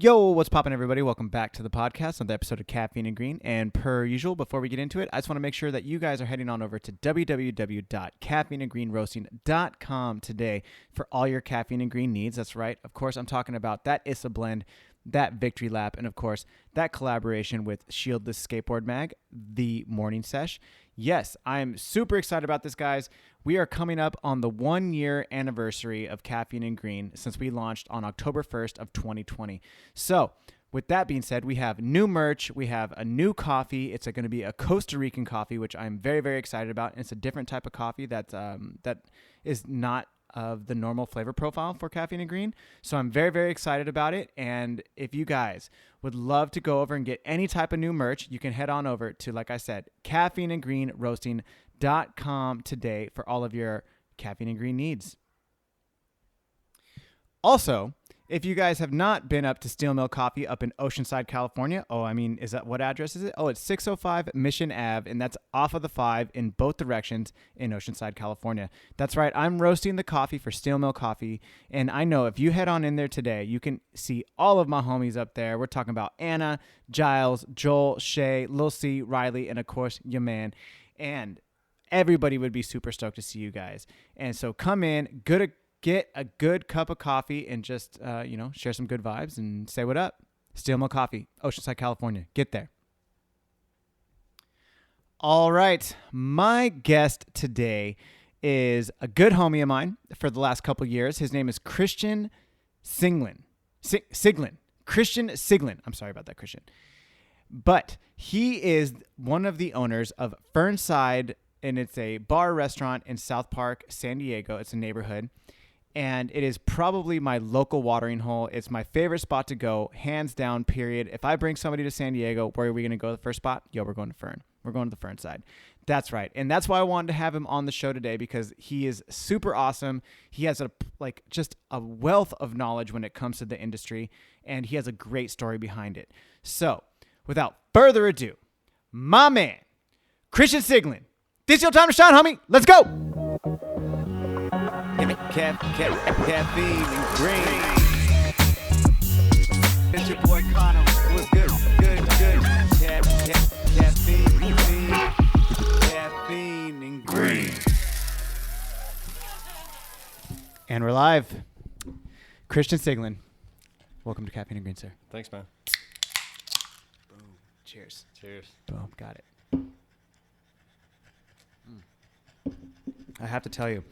Yo, what's poppin', everybody? Welcome back to the podcast, another episode of Caffeine and Green. And per usual, before we get into it, I just want to make sure that you guys are heading on over to www.caffeineandgreenroasting.com today for all your caffeine and green needs. That's right. Of course, I'm talking about that Issa blend, that Victory Lap, and of course, that collaboration with Shieldless Skateboard Mag, the Morning Sesh. Yes, I'm super excited about this, guys. We are coming up on the 1-year anniversary of Caffeine and Green since we launched on October 1st of 2020. So with that being said, we have new merch. We have a new coffee. It's going to be a Costa Rican coffee, which I'm very, very excited about. And it's a different type of coffee that is not of the normal flavor profile for Caffeine and Green. So I'm very, very excited about it. And if you guys would love to go over and get any type of new merch, you can head on over to, like I said, caffeineandgreenroasting.com today for all of your caffeine and green needs. Also, if you guys have not been up to Steel Mill Coffee up in Oceanside, California, what address is it? Oh, it's 605 Mission Ave, and that's off of the 5 in both directions in Oceanside, California. That's right. I'm roasting the coffee for Steel Mill Coffee, and I know if you head on in there today, you can see all of my homies up there. We're talking about Anna, Giles, Joel, Shay, Lil C, Riley, and of course, your man. And everybody would be super stoked to see you guys. And so come in, get a good cup of coffee and just, share some good vibes and say what up. Steel Mill Coffee, Oceanside, California. Get there. All right. My guest today is a good homie of mine for the last couple years. His name is Christian Siglin. Christian Siglin. I'm sorry about that, Christian. But he is one of the owners of Fernside, and it's a bar restaurant in South Park, San Diego. It's a neighborhood. And it is probably my local watering hole. It's my favorite spot to go, hands down, period. If I bring somebody to San Diego, where are we going to go the first spot? Yo, we're going to Fern. We're going to the Fernside. That's right. And that's why I wanted to have him on the show today, because he is super awesome. He has just a wealth of knowledge when it comes to the industry, and he has a great story behind it. So without further ado, my man, Christian Siglin. This is your time to shine, homie. Let's go. Caffeine and green. It's your boy Connor. What's good? Good. Caffeine and green. And we're live. Christian Siglin, welcome to Caffeine and Green, sir. Thanks, man. Boom. Cheers. Boom. Got it. I have to tell you,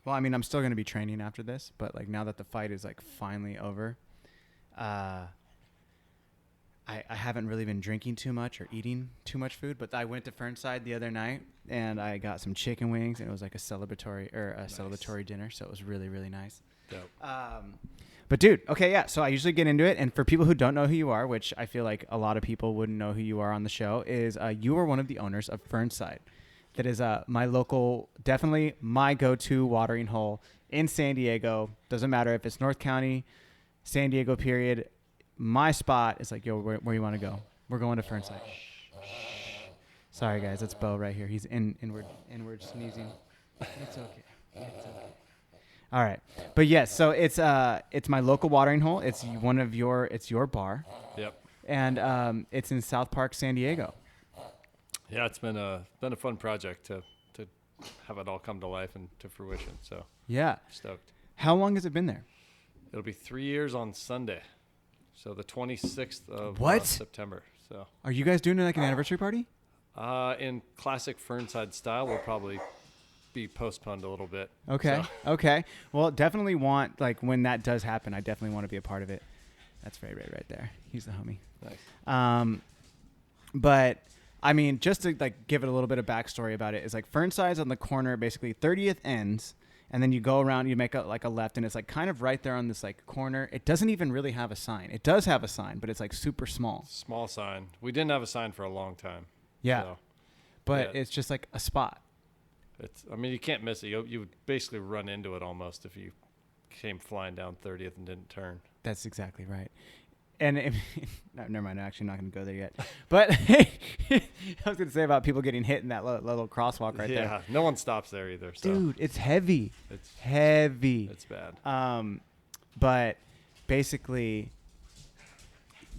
I'm still going to be training after this, but now that the fight is finally over, I haven't really been drinking too much or eating too much food, but I went to Fernside the other night and I got some chicken wings, and it was like a celebratory dinner. So it was really, really nice. Dope. But dude, okay. Yeah. So I usually get into it. And for people who don't know who you are, which I feel like a lot of people wouldn't know who you are on the show, is you are one of the owners of Fernside. That is my local, definitely my go-to watering hole in San Diego. Doesn't matter if it's North County, San Diego, period. My spot is where you want to go? We're going to Fernside. Sorry, guys. That's Bo right here. He's inward sneezing. It's okay. All right. But yes, so it's my local watering hole. It's your bar. Yep. And it's in South Park, San Diego. Yeah, it's been a fun project to have it all come to life and to fruition. So yeah, stoked. How long has it been there? It'll be 3 years on Sunday, so the 26th of September. So are you guys doing an anniversary party? In classic Fernside style, we'll probably be postponed a little bit. Okay. So. Okay. Well, definitely want when that does happen, I definitely want to be a part of it. That's Ray right there. He's the homie. Nice. But just to give it a little bit of backstory about it, is Fernside's on the corner, basically 30th ends, and then you go around, you make a left, and it's kind of right there on this corner. It doesn't even really have a sign. It does have a sign, but it's super small. Small sign. We didn't have a sign for a long time. Yeah. So, but it's just a spot. You can't miss it. You would basically run into it almost if you came flying down 30th and didn't turn. That's exactly right. And no, never mind. I'm actually not going to go there yet. But I was going to say about people getting hit in that little crosswalk right there. Yeah, no one stops there either. So. Dude, it's heavy. It's heavy. It's bad. But basically,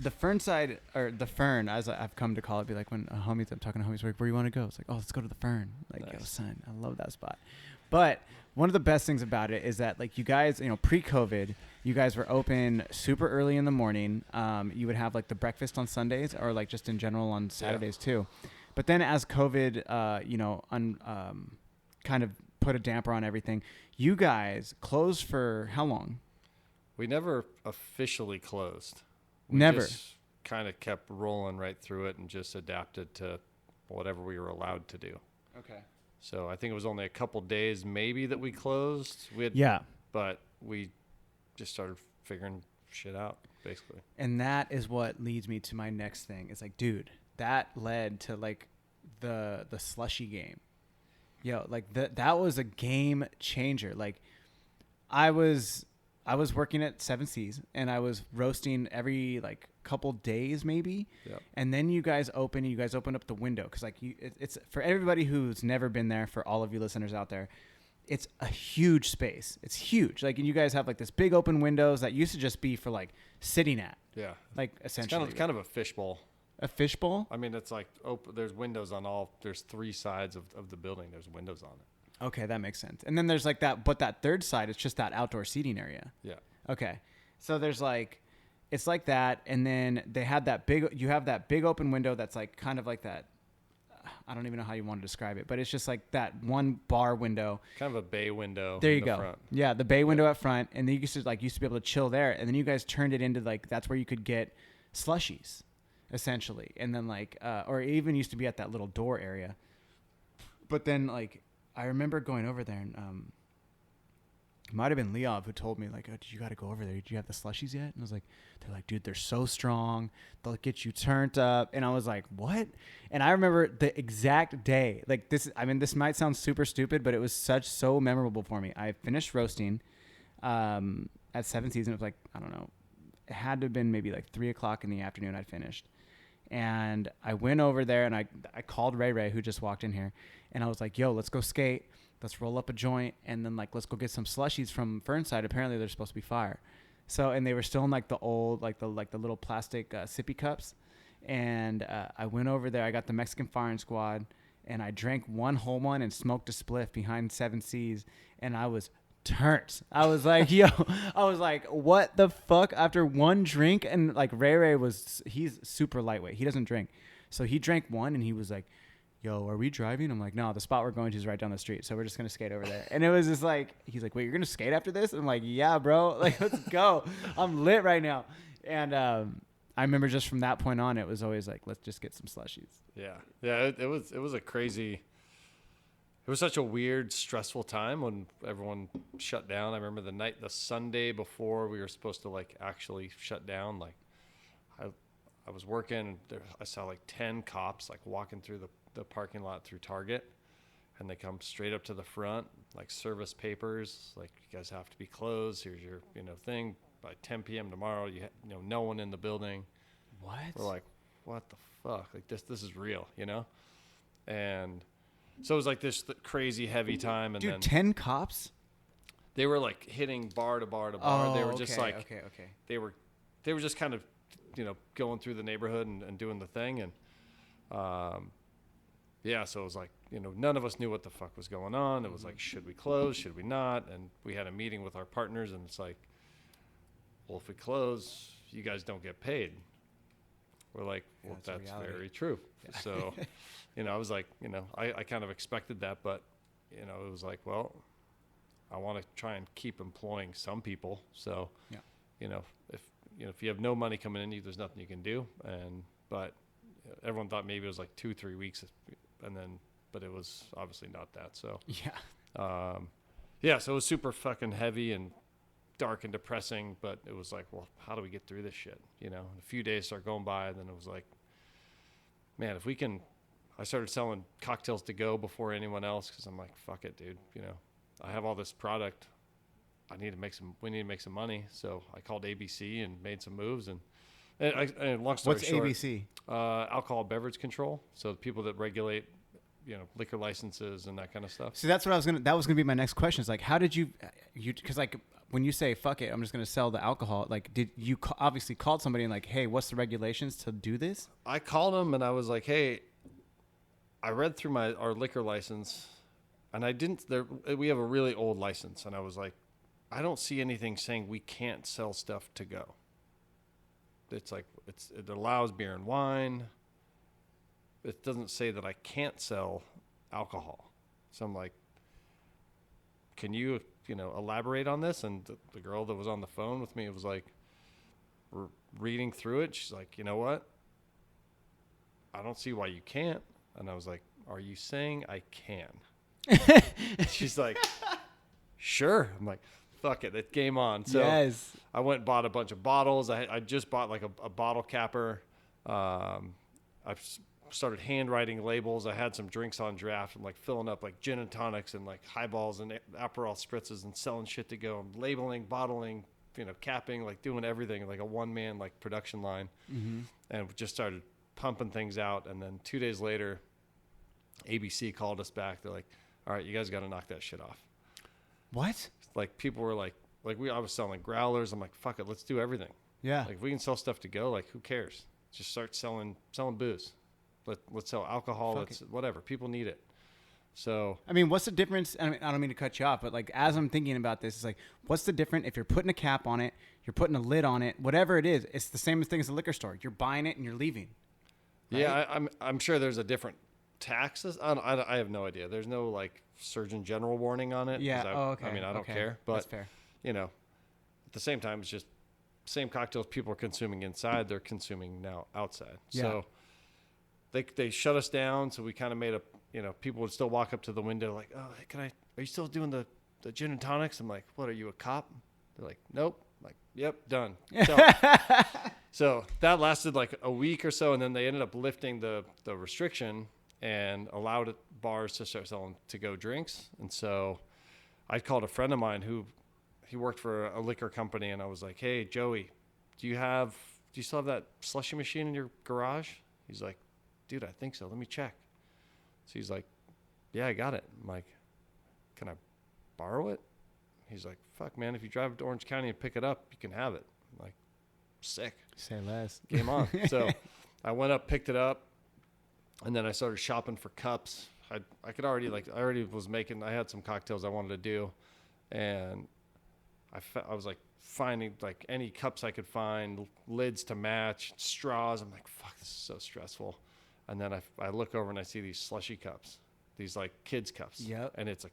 the Fernside, or the Fern, as I've come to call it, be like when I'm talking to homies, like, where you want to go? It's like, oh, let's go to the Fern. Like, yo, Nice. son, I love that spot. But one of the best things about it is that, like, you guys, pre-COVID, you guys were open super early in the morning. You would have like the breakfast on Sundays, or like just in general on Saturdays too. But then as COVID, kind of put a damper on everything, you guys closed for how long? We never officially closed. We Never. just kind of kept rolling right through it and just adapted to whatever we were allowed to do. Okay. So I think it was only a couple days maybe that we closed. But we just started figuring shit out, basically. And that is what leads me to my next thing. It's like, dude, that led to like the slushy game. Yo, like that was a game changer. Like I was working at Seven Seas, and I was roasting every like couple days maybe. Yep. And then you guys opened up the window, because like it's for everybody who's never been there, for all of you listeners out there, it's a huge space. It's huge. Like, and you guys have like this big open windows that used to just be for like sitting at. Yeah. Like essentially. It's kind of a fishbowl. A fishbowl? I mean, it's like there's windows on there's 3 sides of the building. There's windows on it. Okay, that makes sense. And then there's like that third side, it's just that outdoor seating area. Yeah. Okay. So there's like, it's like that. And then you have that big open window that's like kind of like that. I don't even know how you want to describe it, but it's just like that one bar window. Kind of a bay window. There you go. Front. Yeah, the bay window up front. And then you used to be able to chill there. And then you guys turned it into like, that's where you could get slushies, essentially. And then like, or it even used to be at that little door area. But then like, I remember going over there, and it might have been Leov who told me, like, oh, you got to go over there. Did you have the slushies yet? And I was like, they're like, dude, they're so strong. They'll get you turned up. And I was like, what? And I remember the exact day, like this might sound super stupid, but it was so memorable for me. I finished roasting at Seven Seas. It was like, I don't know, it had to have been maybe like 3:00 in the afternoon I'd finished. And I went over there, and I called Ray, who just walked in here, and I was like, yo, let's go skate. Let's roll up a joint, and then like let's go get some slushies from Fernside. Apparently they're supposed to be fire. So, and they were still in like the old, like the little plastic sippy cups. And I went over there. I got the Mexican firing squad, and I drank one whole one and smoked a spliff behind Seven Seas, and I was turned. I was like, yo, I was like, what the fuck? After one drink, and like Ray he's super lightweight. He doesn't drink. So he drank one, and he was like, yo, are we driving? I'm like, no, the spot we're going to is right down the street. So we're just going to skate over there. And it was just like, he's like, wait, you're going to skate after this? I'm like, yeah, bro. Like, let's go. I'm lit right now. And I remember just from that point on, it was always like, let's just get some slushies. Yeah. Yeah. It was a crazy, it was such a weird, stressful time when everyone shut down. I remember the Sunday before we were supposed to like actually shut down, like I was working, I saw like 10 cops like walking through the parking lot through Target, and they come straight up to the front, like service papers, like, you guys have to be closed. Here's your, thing by 10 p.m. tomorrow. No one in the building. What? We're like, what the fuck? Like this is real, And so it was like this crazy heavy time. And dude, then 10 cops? They were like hitting bar to bar to bar. Oh, they were just like, okay. They were just kind of, going through the neighborhood and doing the thing. And, yeah, so it was like, none of us knew what the fuck was going on. It was like, should we close? Should we not? And we had a meeting with our partners, and it's like, well, if we close, you guys don't get paid. We're like, well, that's very true. Yeah. So, I was like, I kind of expected that, but, it was like, well, I want to try and keep employing some people. So, yeah. If you have no money coming in, there's nothing you can do. But everyone thought maybe it was like 2-3 weeks, but it was obviously not that. So so it was super fucking heavy and dark and depressing. But it was like, well, how do we get through this shit? And a few days start going by, and then it was like, man, if we can. I started selling cocktails to go before anyone else, because I'm like, fuck it, dude. I have all this product. We need to make some money. So I called ABC and made some moves. And long story short, what's ABC? Alcohol beverage control. So the people that regulate, liquor licenses and that kind of stuff. So that's what that was gonna be my next question. Is like, how did you, because like when you say fuck it, I'm just gonna sell the alcohol. Like, did you obviously called somebody and like, hey, what's the regulations to do this? I called them and I was like, hey, I read through our liquor license, and I didn't. We have a really old license, and I was like, I don't see anything saying we can't sell stuff to go. It's like it allows beer and wine. It doesn't say that I can't sell alcohol. So I'm like, can you elaborate on this? And the girl that was on the phone with me was like, we're reading through it. She's like, you know what? I don't see why you can't. And I was like, are you saying I can? She's like, sure. I'm like, fuck it. It's game on. So yes. I went and bought a bunch of bottles. I just bought like a bottle capper. I started handwriting labels. I had some drinks on draft. I'm like filling up like gin and tonics and like highballs and Aperol spritzes and selling shit to go. I'm labeling, bottling, capping, like doing everything, like a one-man like production line. Mm-hmm. And we just started pumping things out. And then 2 days later, ABC called us back. They're like, all right, you guys got to knock that shit off. What? Like people were like I was selling growlers. I'm like, fuck it, let's do everything. Yeah. Like if we can sell stuff to go, like who cares? Just start selling booze. Let's sell alcohol. Whatever. People need it. So I mean, what's the difference? I don't mean to cut you off, but like as I'm thinking about this, it's like, what's the difference if you're putting a cap on it, you're putting a lid on it, whatever it is? It's the same thing as a liquor store. You're buying it and you're leaving. Right? Yeah, I'm sure there's a different taxes. I have no idea. There's no like Surgeon General warning on it. Yeah. Okay. I mean, I don't care. But that's fair. At the same time, it's just same cocktails people are consuming inside, they're consuming now outside. Yeah. So they shut us down. So we kind of made people would still walk up to the window like, oh, hey, are you still doing the gin and tonics? I'm like, what, are you a cop? They're like, nope. I'm like, yep, done. So that lasted like a week or so. And then they ended up lifting the restriction and allowed bars to start selling to-go drinks. And so I called a friend of mine he worked for a liquor company, and I was like, hey, Joey, do you still have that slushy machine in your garage? He's like, dude, I think so. Let me check. So he's like, yeah, I got it. I'm like, can I borrow it? He's like, fuck, man, if you drive to Orange County and pick it up, you can have it. I'm like, sick. Say less. Game on. So I went up, picked it up, and then I started shopping for cups. I had some cocktails I wanted to do, and I was like finding like any cups I could find, lids to match, straws. I'm like, fuck, this is so stressful. And then I look over and I see these slushy cups, these like kids cups. Yep. And it's a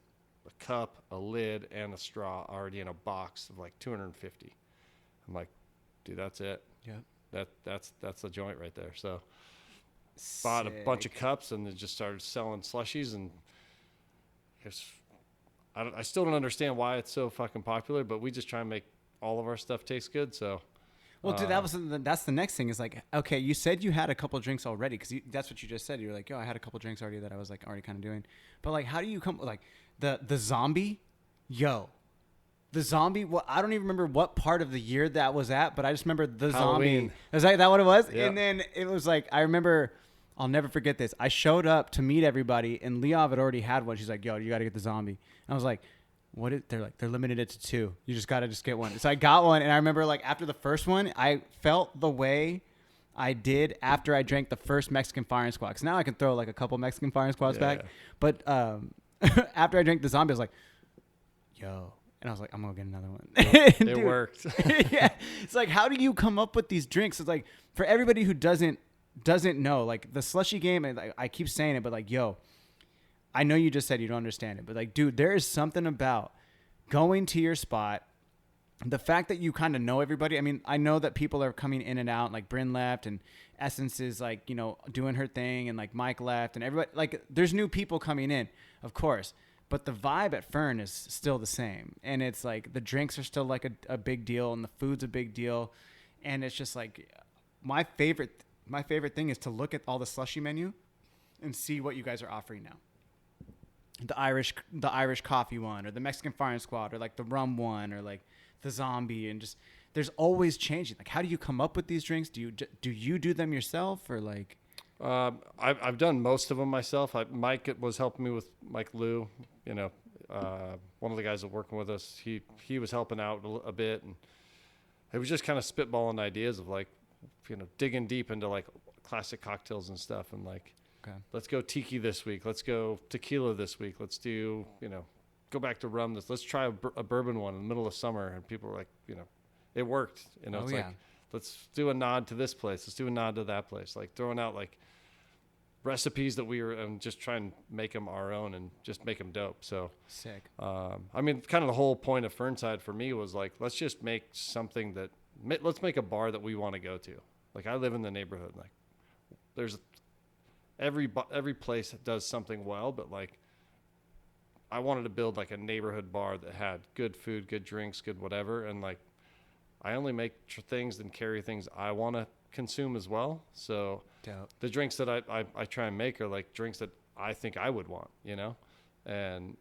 cup, a lid, and a straw already in a box of like $250. I'm like, dude, that's it. Yeah. That's the joint right there. So bought a bunch of cups and then just started selling slushies, and I still don't understand why it's so fucking popular, but we just try and make all of our stuff taste good. So, well, dude, that's the next thing is like, okay, you said you had a couple drinks already, because that's what you just said. You're like, yo, I had a couple drinks already that I was like already kind of doing. But like, how do you come like the zombie? The zombie. Well, I don't even remember what part of the year that was at, but I just remember the Halloween. Zombie. Was that what it was? Yeah. And then it was like, I remember. I'll never forget this. I showed up to meet everybody, and Leov had already had one. She's like, yo, you got to get the zombie. And I was like, what is, they're limited it to 2. You just got to get one. So I got one. And I remember like after the first one, I felt the way I did after I drank the first Mexican firing squad. Cause now I can throw like a couple Mexican firing squads back. But, after I drank the zombie, I was like, yo, and I was like, I'm going to get another one. It worked. Yeah. It's like, how do you come up with these drinks? It's like for everybody who doesn't know, like the slushy game, and I keep saying it, but like, yo, I know you just said you don't understand it, but like, dude, there is something about going to your spot, the fact that you kind of know everybody. I mean, I know that people are coming in and out, like Bryn left and Essence is like, doing her thing, and like Mike left, and everybody, like there's new people coming in, of course, but the vibe at Fern is still the same. And it's like the drinks are still like a big deal, and the food's a big deal. And it's just like my favorite thing is to look at all the slushy menu and see what you guys are offering now. The Irish coffee one, or the Mexican firing squad, or like the rum one, or like the zombie, and just there's always changing. Like, how do you come up with these drinks? Do you do them yourself, or like? I've done most of them myself. Mike was helping me with Mike Lou. one of the guys that working with us, he was helping out a bit, and it was just kind of spitballing ideas of like, digging deep into like classic cocktails and stuff, and like, Okay. let's go tiki this week, let's go tequila this week, let's do, go back to rum let's try a bourbon one in the middle of summer, and people were like, it worked. It's like, let's do a nod to this place, let's do a nod to that place, like throwing out like recipes that we were just trying to make them our own and just make them dope. So sick. I mean, kind of the whole point of Fernside for me was like, let's just make something let's make a bar that we want to go to. Like, I live in the neighborhood, like there's every place that does something well, but like I wanted to build like a neighborhood bar that had good food, good drinks, good whatever, and like I only make things and carry things I want to consume as well. So dope. The drinks that I try and make are like drinks that I think I would want, and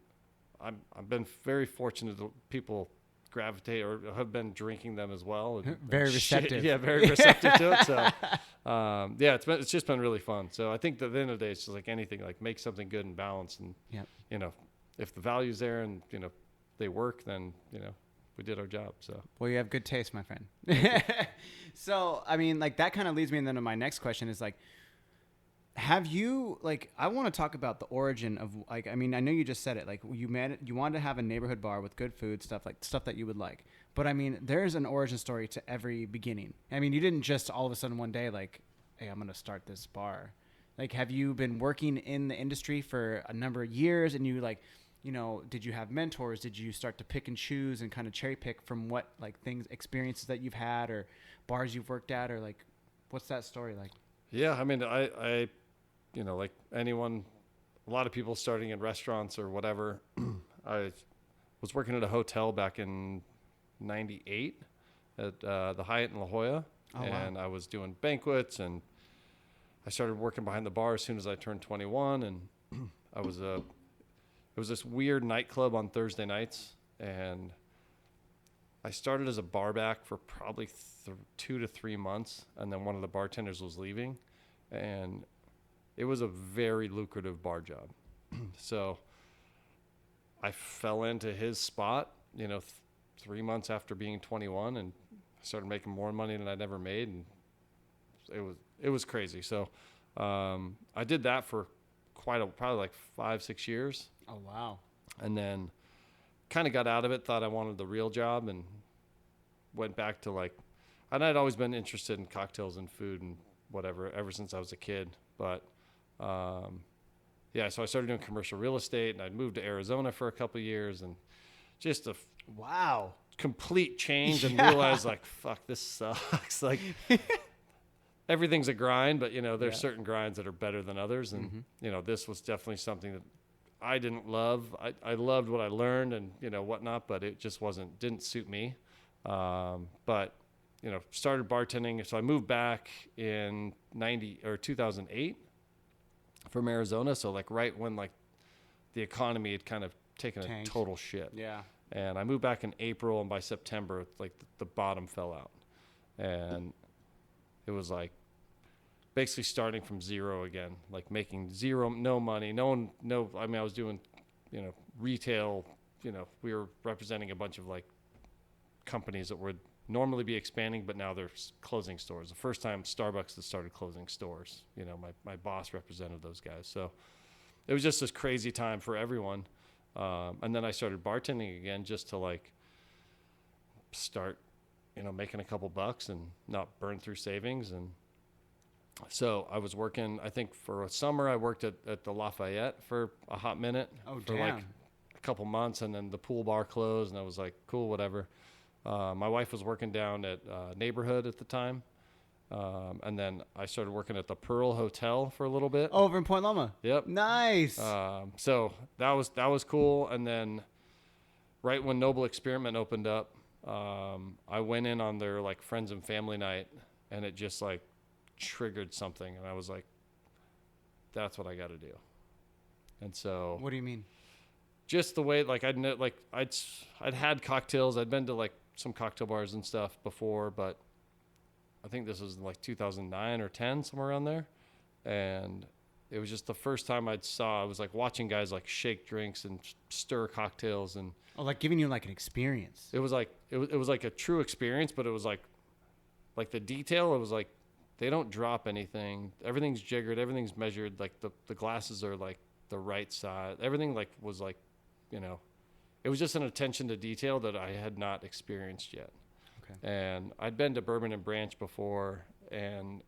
I've been very fortunate that people gravitate or have been drinking them as well. Very receptive. Yeah, very receptive to it. So it's just been really fun. So I think at the end of the day, it's just like anything, like make something good and balanced, and if the value's there and they work, then we did our job. So well, you have good taste, my friend. So I mean, like that kind of leads me into my next question is like, have you like, I want to talk about the origin of like, I mean, I know you just said it, like you wanted to have a neighborhood bar with good food, stuff that you would like, but I mean, there's an origin story to every beginning. I mean, you didn't just all of a sudden one day like, hey, I'm going to start this bar. Like, have you been working in the industry for a number of years, and you like, did you have mentors? Did you start to pick and choose and kind of cherry pick from what like experiences that you've had or bars you've worked at, or like, what's that story like? Yeah. I mean, I like anyone, a lot of people starting in restaurants or whatever. I was working at a hotel back in 98 at the Hyatt in La Jolla. Oh, and wow. I was doing banquets, and I started working behind the bar as soon as I turned 21. And it was this weird nightclub on Thursday nights. And I started as a bar back for probably 2 to 3 months. And then one of the bartenders was leaving, and it was a very lucrative bar job. So I fell into his spot, 3 months after being 21, and I started making more money than I'd ever made. And it was crazy. So I did that for probably like 5-6 years. Oh, wow. And then kind of got out of it, thought I wanted the real job, and went back to and I'd always been interested in cocktails and food and whatever ever since I was a kid. But so I started doing commercial real estate, and I'd moved to Arizona for a couple of years, and just a wow, complete change, and realized like, fuck, this sucks. Like everything's a grind, but there's certain grinds that are better than others. And this was definitely something that I didn't love. I loved what I learned and whatnot, but it just didn't suit me. But started bartending. So I moved back in 2008 from Arizona. So like right when like the economy had kind of taken tanked. A total shit. Yeah. And I moved back in April, and by September, like the bottom fell out, and it was like basically starting from zero again, like making no money. I mean, I was doing, retail, we were representing a bunch of like companies that would normally be expanding, but now they're closing stores. The first time Starbucks had started closing stores, my boss represented those guys. So it was just this crazy time for everyone. And then I started bartending again just to like start, making a couple bucks and not burn through savings. And so I was working, I think for a summer, I worked at the Lafayette for a hot minute. Oh, for damn. like a couple months, and then the pool bar closed, and I was like, cool, whatever. My wife was working down at Neighborhood at the time. And then I started working at the Pearl Hotel for a little bit. Over in Point Loma. Yep. Nice. So that was cool. And then right when Noble Experiment opened up, I went in on their like friends and family night, and it just like triggered something. And I was like, that's what I got to do. And so What do you mean? Just the way, like I'd had cocktails. I'd been to like some cocktail bars and stuff before, but I think this was like 2009 or 10, somewhere around there. And it was just the first time I was like watching guys like shake drinks and stir cocktails, and Oh, like giving you like an experience. it was like it was like a true experience, but it was like the detail. It was like they don't drop anything. Everything's jiggered. Everything's measured. Like the glasses are like the right size. Everything like was like, you know, it was just an attention to detail that I had not experienced yet. Okay. And I'd been to Bourbon and Branch before, and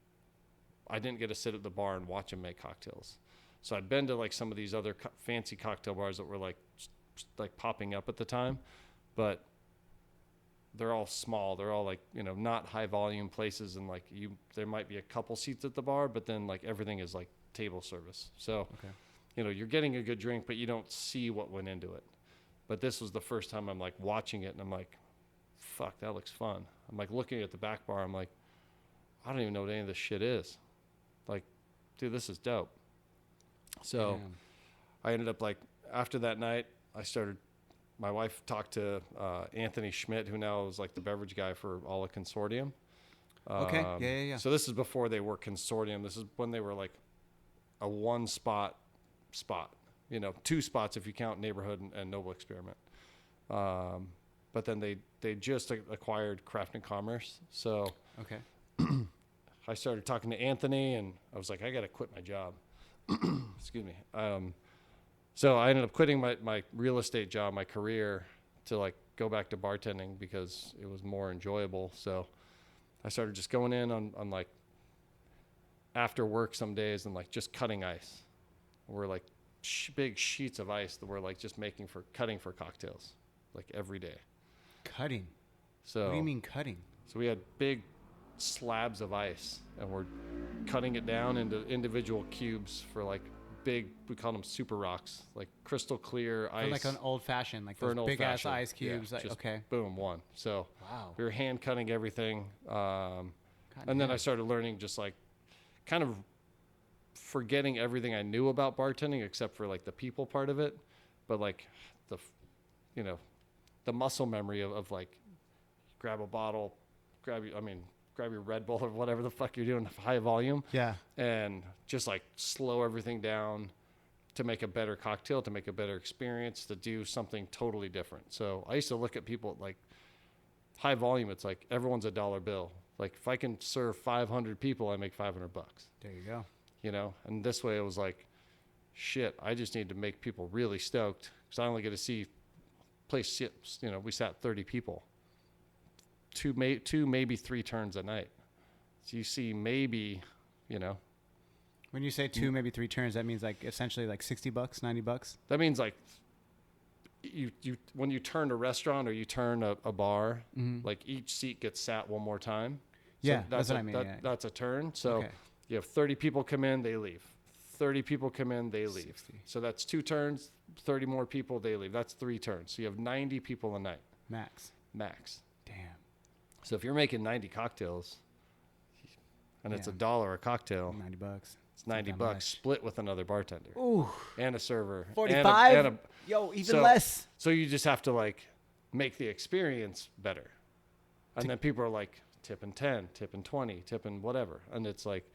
I didn't get to sit at the bar and watch them make cocktails. So I'd been to like some of these other fancy cocktail bars that were like popping up at the time, but they're all small. They're all like, you know, not high volume places. And like there might be a couple seats at the bar, but then like everything is like table service. So, Okay. you know, you're getting a good drink, but you don't see what went into it. But this was the first time I'm like watching it, and I'm like, fuck, that looks fun. I'm like looking at the back bar. I'm like, I don't even know what any of this shit is. Like, dude, this is dope. So Damn. I ended up like, after that night, my wife talked to Anthony Schmidt, who now is like the beverage guy for all of Consortium. Okay. Yeah. So this is before they were Consortium. This is when they were like a one spot, you know, 2 spots if you count Neighborhood and Noble Experiment. But then they just acquired Craft and Commerce. So Okay. I started talking to Anthony, and I was like, I got to quit my job. Excuse me. So I ended up quitting my real estate job, my career, to like go back to bartending because it was more enjoyable. So I started just going in on like after work some days and like just cutting ice. We're like big sheets of ice that we're like just cutting for cocktails, like every day. Cutting. So What do you mean cutting? So we had big slabs of ice, and we're cutting it down into individual cubes for like big, we call them super rocks, like crystal clear ice. For like an old fashioned, like for those an big ass old-fashioned, ice cubes. yeah, Like, just okay. boom, one. So Wow. we were hand cutting everything. God And then damn. I started learning, just like kind of forgetting everything I knew about bartending except for like the people part of it. But like you know, the muscle memory of like grab a bottle, grab your Red Bull or whatever the fuck you're doing, high volume. Yeah. And just like slow everything down to make a better cocktail, to make a better experience, to do something totally different. So I used to look at people like high volume. It's like everyone's a dollar bill. Like if I can serve 500 people, I make $500. There you go. You know, and this way it was like, shit, I just need to make people really stoked because I only get to see place sit. You know, we sat 30 people. Two, maybe 3 turns a night. So you see maybe, you know. When you say 2, maybe 3 turns, that means like essentially like $60, $90. That means like you when you turn a restaurant or you turn a bar, like each seat gets sat one more time. So Yeah, that's what I mean. That's a turn. So Okay. you have 30 people come in, they leave. 30 people come in, they leave. 60. So that's 2 turns, 30 more people, they leave. That's 3 turns. So you have 90 people a night. Max. Damn. So if you're making 90 cocktails and it's Yeah. $1 a cocktail, $90. it's $90 split with another bartender. Ooh. And a server. 45? And Yo, even so, less. So you just have to like make the experience better. And then people are like tipping 10, tipping 20, tipping whatever. And it's like,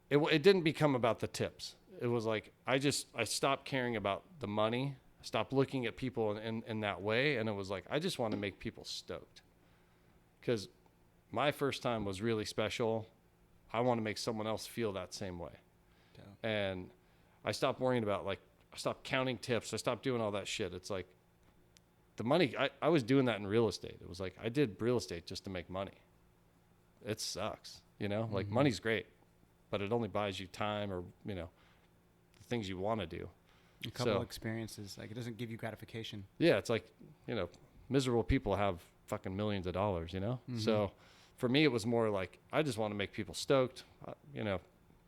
it didn't become about the tips. It was like, I stopped caring about the money. I stopped looking at people in that way. And it was like, I just want to make people stoked. Because my first time was really special. I want to make someone else feel that same way. Dope. And I stopped worrying about I stopped counting tips. I stopped doing all that shit. It's like the money, I was doing that in real estate. It was like, I did real estate just to make money. It sucks, you know, like money's great, but it only buys you time or, you know, the things you want to do. A couple experiences. Like it doesn't give you gratification. Yeah. It's like, you know, miserable people have fucking millions of dollars, you know? So for me, it was more like, I just want to make people stoked, you know,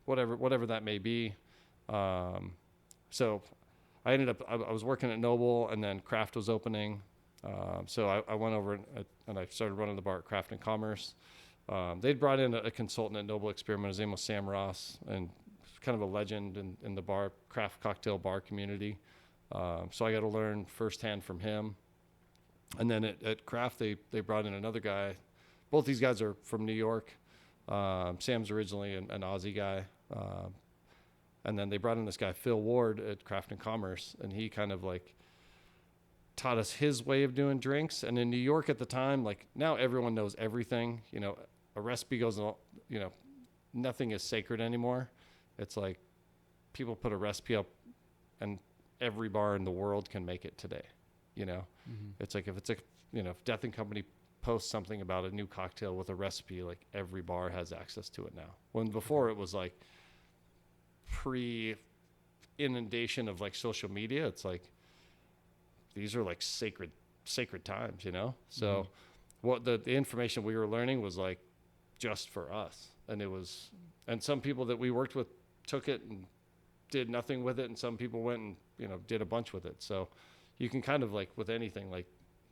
whatever that may be. So I ended up, I was working at Noble, and then Craft was opening. So I went over and I started running the bar at Craft and Commerce. They'd brought in a consultant at Noble Experiment. His name was Sam Ross, and kind of a legend in the craft cocktail bar community. So I got to learn firsthand from him. And then at Craft, they brought in another guy. Both these guys are from New York. Sam's originally an Aussie guy. And then they brought in this guy, Phil Ward at Craft and Commerce, and he kind of like taught us his way of doing drinks. And in New York at the time, like now everyone knows everything, you know, a recipe goes, you know, nothing is sacred anymore. It's like people put a recipe up and every bar in the world can make it today. You know, it's like if it's a, you know, if Death and Company posts something about a new cocktail with a recipe, like every bar has access to it now. When before it was like pre inundation of like social media, it's like these are like sacred times, you know? So what the information we were learning was like just for us. And it was, and some people that we worked with took it and did nothing with it. And some people went and, you know, did a bunch with it. So you can kind of like with anything, like,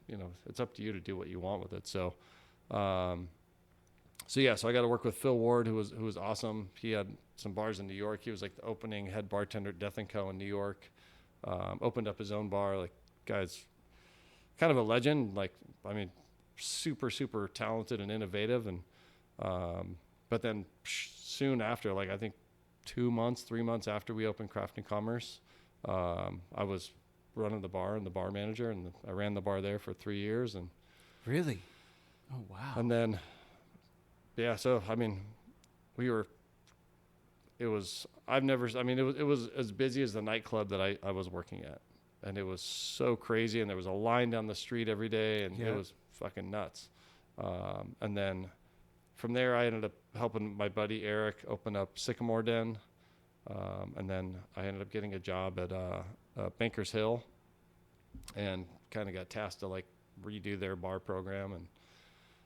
you know, it's up to you to do what you want with it. So, so I got to work with Phil Ward, who was awesome. He had some bars in New York. He was like the opening head bartender at Death & Co. in New York. Opened up his own bar. Like, guy's kind of a legend. Like, I mean, super, super talented and innovative. And, but then soon after, like I think 3 months after we opened Craft and Commerce, I was running the bar and the bar manager, and I ran the bar there for 3 years. And really? Oh, wow. And then, yeah, so, I mean, it was as busy as the nightclub that I was working at. And it was so crazy. And there was a line down the street every day, and it was fucking nuts. And then from there, I ended up helping my buddy Eric open up Sycamore Den. And then I ended up getting a job at Bankers Hill, and kind of got tasked to like redo their bar program. And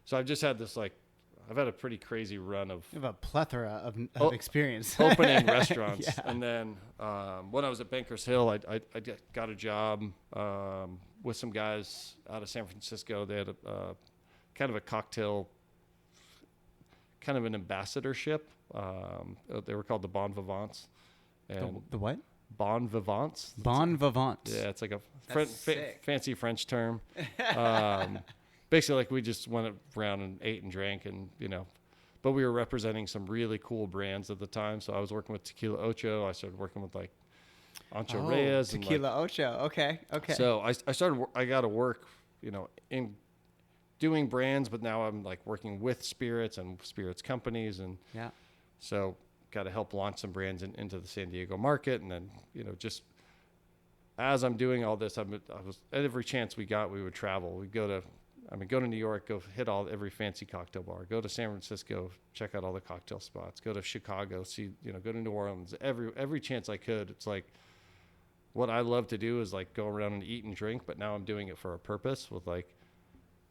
so I've just had this like, I've had a pretty crazy run of, you have a plethora of experience opening restaurants. Yeah. And then when I was at Bankers Hill, I got a job with some guys out of San Francisco. They had a kind of a cocktail, kind of an ambassadorship. They were called the Bon Vivants. And the what? Bon Vivants. Bon Vivants. Yeah, it's like a fancy French term. Basically, like we just went around and ate and drank, and you know, but we were representing some really cool brands at the time. So I was working with Tequila Ocho. I started working with like Ancho Reyes. Tequila and, like, Ocho. Okay. So I got to work, you know, in doing brands, but now I'm like working with spirits and spirits companies, and so got to help launch some brands into the San Diego market. And then, you know, just as I'm doing all this, I was at every chance we got, we would travel. We'd go to New York, go hit every fancy cocktail bar, go to San Francisco, check out all the cocktail spots, go to Chicago, go to New Orleans, every chance I could. It's like, what I love to do is like go around and eat and drink, but now I'm doing it for a purpose with like,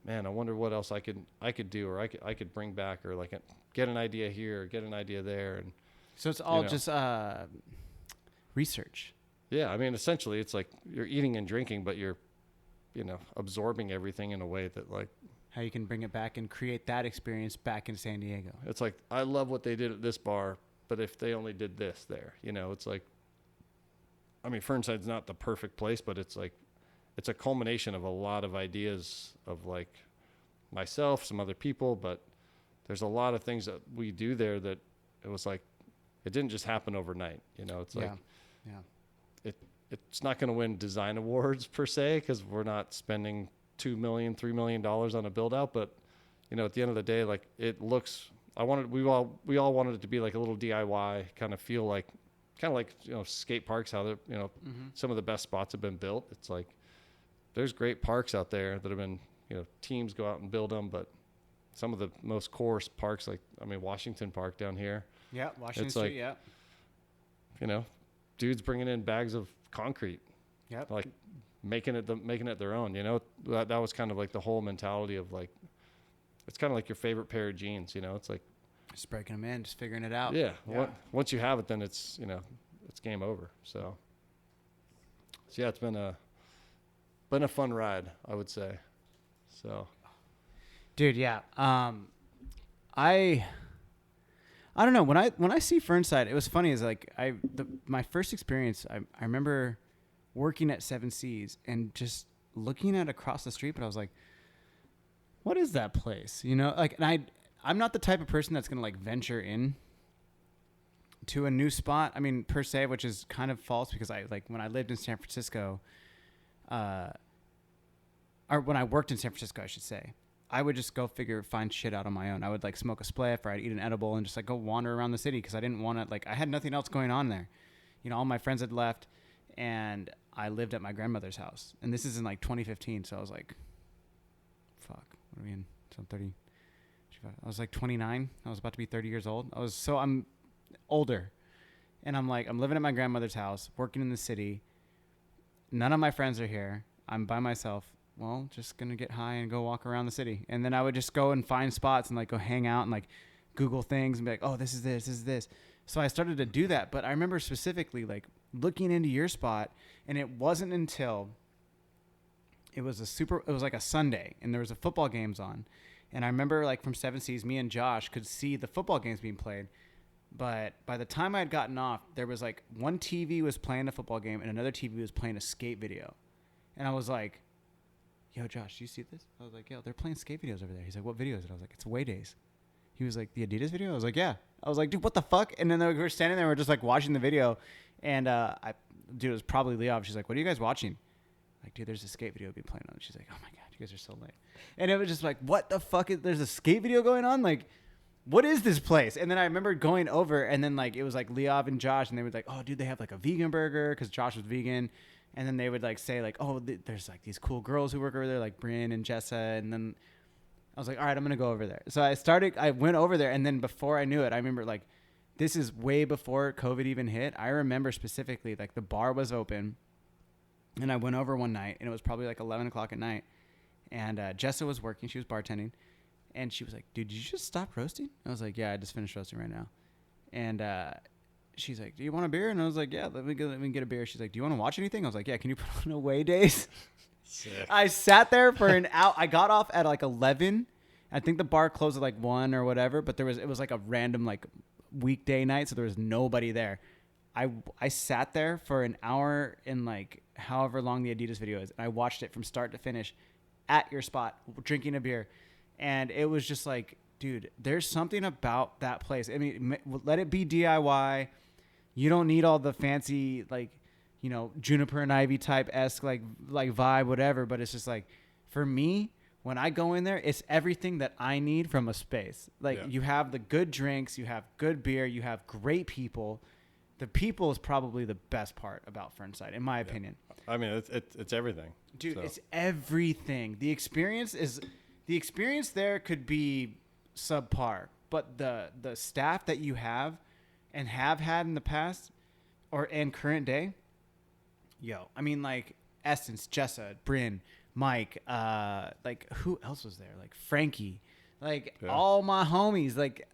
man, I wonder what else I could do, or I could bring back, or like get an idea here, or get an idea there. And so it's all just research. Yeah. I mean, essentially it's like you're eating and drinking, but you're, you know, absorbing everything in a way that like how you can bring it back and create that experience back in San Diego. It's like, I love what they did at this bar, but if they only did this there, you know, it's like, I mean, Fernside's not the perfect place, but it's like, it's a culmination of a lot of ideas of like myself, some other people, but there's a lot of things that we do there that it was like, it didn't just happen overnight. You know, it's like, it's not going to win design awards per se, because we're not spending $2 million, $3 million on a build out. But, you know, at the end of the day, like it looks, we all wanted it to be like a little DIY kind of feel, like kind of like, you know, skate parks, how they're, you know, some of the best spots have been built. It's like, there's great parks out there that have been, you know, teams go out and build them, but some of the most core parks, like, I mean, Washington Park down here. Yeah. Washington Street. Like, yeah. You know, dudes bringing in bags of concrete. Yep. Like making it their own, you know. That was kind of like the whole mentality of like, it's kind of like your favorite pair of jeans, you know. It's like just breaking them in, just figuring it out. Yeah. Once you have it, then it's, you know, it's game over. So yeah, it's been a fun ride, I would say. So dude, yeah. I don't know, when I see Fernside, it was funny, is like my first experience, I remember working at Seven Seas and just looking at across the street, but I was like, what is that place? You know, like, and I'm not the type of person that's going to like venture in, to a new spot. I mean, per se, which is kind of false because when I lived in San Francisco, or when I worked in San Francisco, I should say, I would just go find shit out on my own. I would like smoke a spliff or I'd eat an edible and just like go wander around the city because I didn't want to, like, I had nothing else going on there. You know, all my friends had left and I lived at my grandmother's house. And this is in like 2015. So I was like, fuck, what are we in? So I'm 30. I was like 29. I was about to be 30 years old. I'm older. And I'm living at my grandmother's house, working in the city. None of my friends are here. I'm by myself. Well, just going to get high and go walk around the city. And then I would just go and find spots and like go hang out and like Google things and be like, oh, this is this. So I started to do that. But I remember specifically like looking into your spot, and it wasn't until it was like a Sunday and there was a football games on. And I remember like from 7 Seas, me and Josh could see the football games being played. But by the time I had gotten off, there was like one TV was playing a football game and another TV was playing a skate video. And I was like, yo, Josh, do you see this? I was like, yo, they're playing skate videos over there. He's like, what video is it? I was like, it's Way Days. He was like, the Adidas video? I was like, yeah. I was like, dude, what the fuck? And then we were standing there, we're just like watching the video. And dude, it was probably Leah. She's like, what are you guys watching? Like, dude, there's a skate video being played on. She's like, oh my God, you guys are so late. And it was just like, what the fuck? There's a skate video going on? Like, what is this place? And then I remember going over, and then like it was like Leah and Josh, and they were like, oh, dude, they have like a vegan burger because Josh was vegan. And then they would like say like, oh, there's like these cool girls who work over there, like Bryn and Jessa. And then I was like, all right, I'm going to go over there. So I went over there. And then before I knew it, I remember like, this is way before COVID even hit. I remember specifically like the bar was open and I went over one night and it was probably like 11 o'clock at night. And Jessa was working. She was bartending. And she was like, dude, did you just stop roasting? I was like, yeah, I just finished roasting right now. And she's like, do you want a beer? And I was like, yeah, let me get a beer. She's like, do you want to watch anything? I was like, yeah, can you put on Away Days? Sick. I sat there for an hour. I got off at like 11. I think the bar closed at like 1 or whatever, but it was like a random like weekday night, so there was nobody there. I sat there for an hour in like however long the Adidas video is, and I watched it from start to finish at your spot, drinking a beer. And it was just like, dude, there's something about that place. I mean, let it be DIY. You don't need all the fancy, like, you know, Juniper and Ivy type-esque, like vibe, whatever. But it's just like, for me, when I go in there, it's everything that I need from a space. Like, You have the good drinks, you have good beer, you have great people. The people is probably the best part about Fernside, in my opinion. I mean, it's everything. Dude, so. It's everything. The experience there could be subpar, but the staff that you have and have had in the past and current day, I mean, like Essence, Jessa, Bryn, Mike, like who else was there? Like Frankie, like all my homies. Like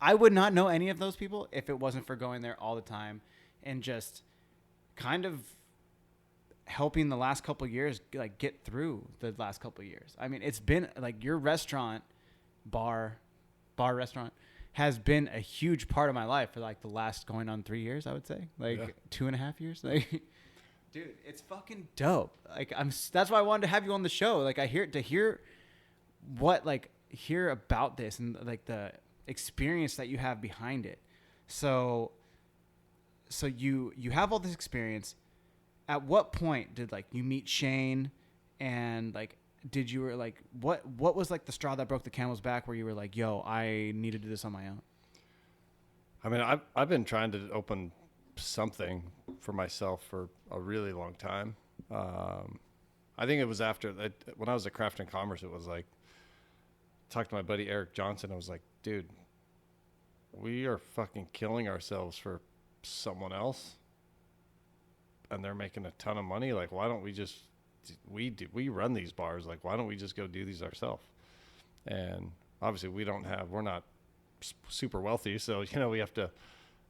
I would not know any of those people if it wasn't for going there all the time and just kind of helping the last couple of years like get through the last couple of years. I mean, it's been like your bar restaurant has been a huge part of my life for like the last going on 3 years, I would say, like 2.5 years. Like, dude, it's fucking dope. Like that's why I wanted to have you on the show. Like hear about this and like the experience that you have behind it. So you have all this experience. At what point did like you meet Shane and like did you were like what was like the straw that broke the camel's back where you were like, yo, I need to do this on my own? I mean, I've been trying to open something for myself for a really long time. I think it was after that when I was at Craft and Commerce, it was like talked to my buddy Eric Johnson. I was like, dude, we are fucking killing ourselves for someone else. And they're making a ton of money. Like, why don't we just, we run these bars. Like, why don't we just go do these ourselves? And obviously we're not super wealthy. So, you know, we have to,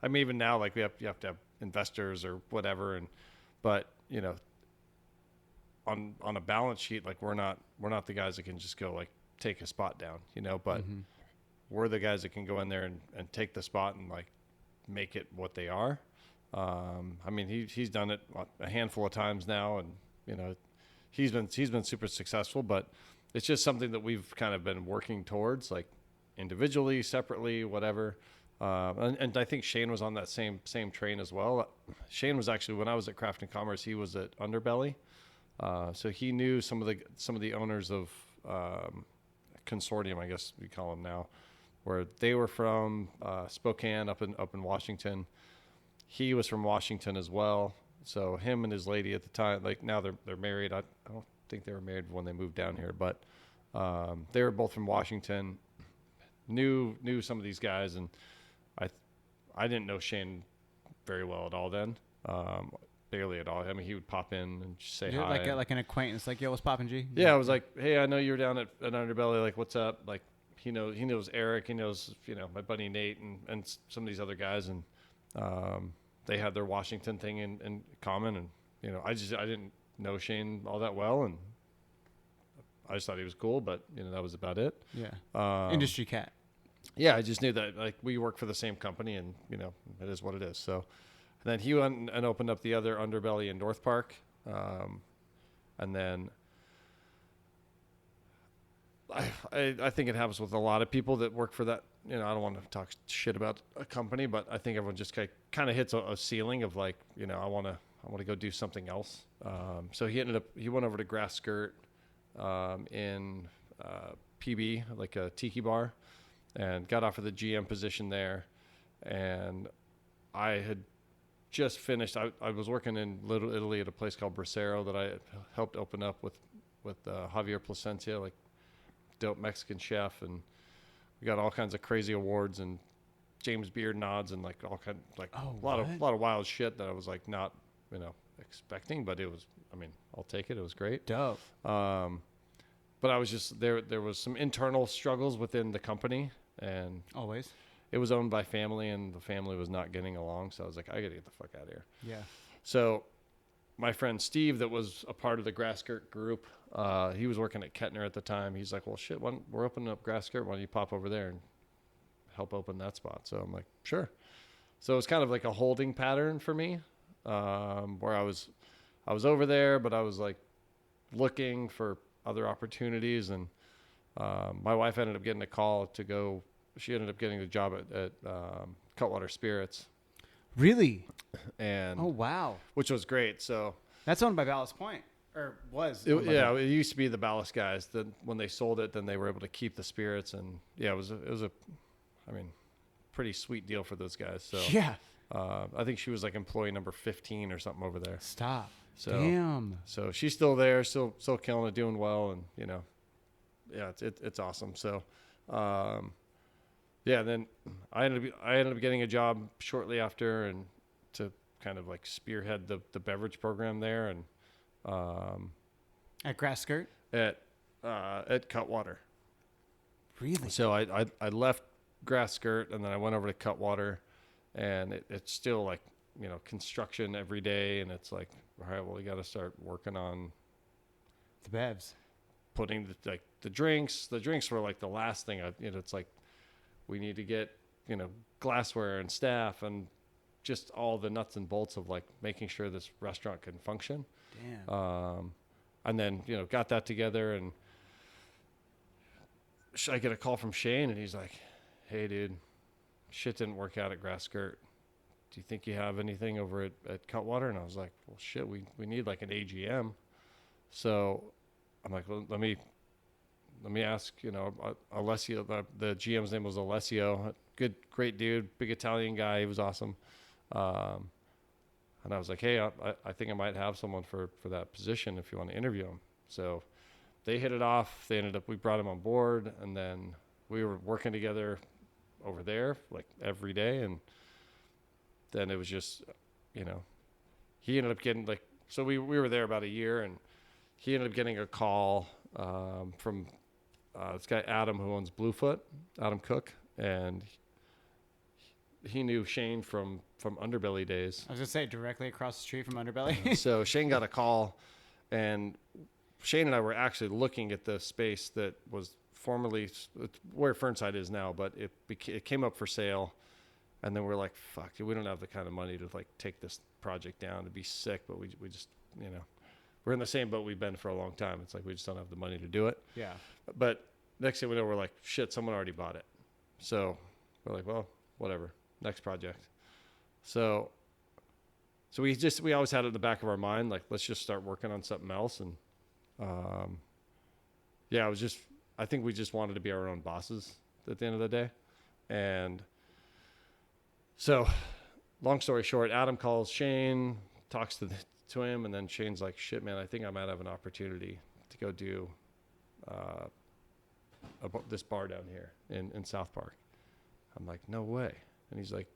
I mean, even now, like you have to have investors or whatever. But you know, on a balance sheet, like we're not the guys that can just go like take a spot down, you know, but we're the guys that can go in there and take the spot and like make it what they are. I mean, he's done it a handful of times now, and you know, he's been super successful. But it's just something that we've kind of been working towards, like individually, separately, whatever. And I think Shane was on that same train as well. Shane was actually, when I was at Craft and Commerce, he was at Underbelly, so he knew some of the owners of Consortium, I guess we call them now, where they were from Spokane up in Washington. He was from Washington as well. So him and his lady at the time, like now they're married. I don't think they were married when they moved down here, but they were both from Washington. Knew some of these guys, and I didn't know Shane very well at all then, barely at all. I mean, he would pop in and just say hi. Like an acquaintance, like, yo, what's poppin', G? Yeah, I was like, hey, I know you were down at Underbelly. Like, what's up? Like, he knows Eric. He knows, my buddy Nate and some of these other guys, and they had their Washington thing in common. And I didn't know Shane all that well, and I just thought he was cool, but that was about it. Yeah. Industry cat. Yeah, I just knew that like we work for the same company, and it is what it is. So, and then he went and opened up the other Underbelly in North Park, and then I think it happens with a lot of people that work for that. I don't want to talk shit about a company, but I think everyone just kind of hits a ceiling of like, I want to go do something else. So he went over to Grass Skirt in PB, like a tiki bar, and got offered the GM position there. And I had just finished. I was working in Little Italy at a place called Bracero that I helped open up with Javier Placencia, like dope Mexican chef, and we got all kinds of crazy awards and James Beard nods and like all kind a lot of wild shit that I was like not expecting, but it was. I mean, I'll take it. It was great. Dope. But I was just there. There was some internal struggles within the company, and always it was owned by family, and the family was not getting along. So I was like, I got to get the fuck out of here. Yeah. So my friend Steve, that was a part of the Grass Skirt group, he was working at Kettner at the time. He's like, well, shit, we're opening up Grass Skirt. Why don't you pop over there and help open that spot? So I'm like, sure. So it was kind of like a holding pattern for me, where I was over there, but I was like looking for other opportunities, and my wife ended up getting a call to go. She ended up getting a job at Cutwater Spirits. Really? And oh wow, which was great. So that's owned by Ballast Point, or was? It used to be the Ballast guys. Then when they sold it, then they were able to keep the spirits, and yeah, it was a, pretty sweet deal for those guys. So yeah, I think she was like employee number 15 or something over there. Stop. So, damn. So she's still there, still killing it, doing well, and yeah, it's awesome. So, yeah. Then I ended up getting a job shortly after, and to kind of like spearhead the beverage program there, and at Grass Skirt at Cutwater. Really? So I left Grass Skirt, and then I went over to Cutwater, and it's still like construction every day, and it's like, all right, well, we got to start working on the bevs, putting the drinks. The drinks were like the last thing. It's like we need to get glassware and staff and just all the nuts and bolts of like making sure this restaurant can function. Damn. And then got that together, and I get a call from Shane, and he's like, hey dude, shit didn't work out at Grass Skirt. Do you think you have anything over at Cutwater? And I was like, well, shit, we need like an AGM. So I'm like, well, let me ask, Alessio, the GM's name was Alessio, great dude, big Italian guy. He was awesome. And I was like, hey, I think I might have someone for that position if you want to interview him. So they hit it off. We brought him on board, and then we were working together over there like every day. And then it was just, he ended up getting so we were there about a year, and he ended up getting a call from this guy, Adam, who owns Bluefoot, Adam Cook. And he knew Shane from Underbelly days. I was going to say directly across the street from Underbelly. So Shane got a call, and Shane and I were actually looking at the space that was formerly where Fernside is now, but it came up for sale. And then we're like, fuck, we don't have the kind of money to like take this project down. It'd be sick, but we just, we're in the same boat we've been for a long time. It's like we just don't have the money to do it. Yeah. But next thing we know, we're like, shit, someone already bought it. So we're like, well, whatever, next project. So we always had it in the back of our mind, like, let's just start working on something else. And I think we just wanted to be our own bosses at the end of the day. And so, long story short, Adam calls Shane, talks to him, and then Shane's like, shit, man, I think I might have an opportunity to go do this bar down here in South Park. I'm like, no way. And he's like,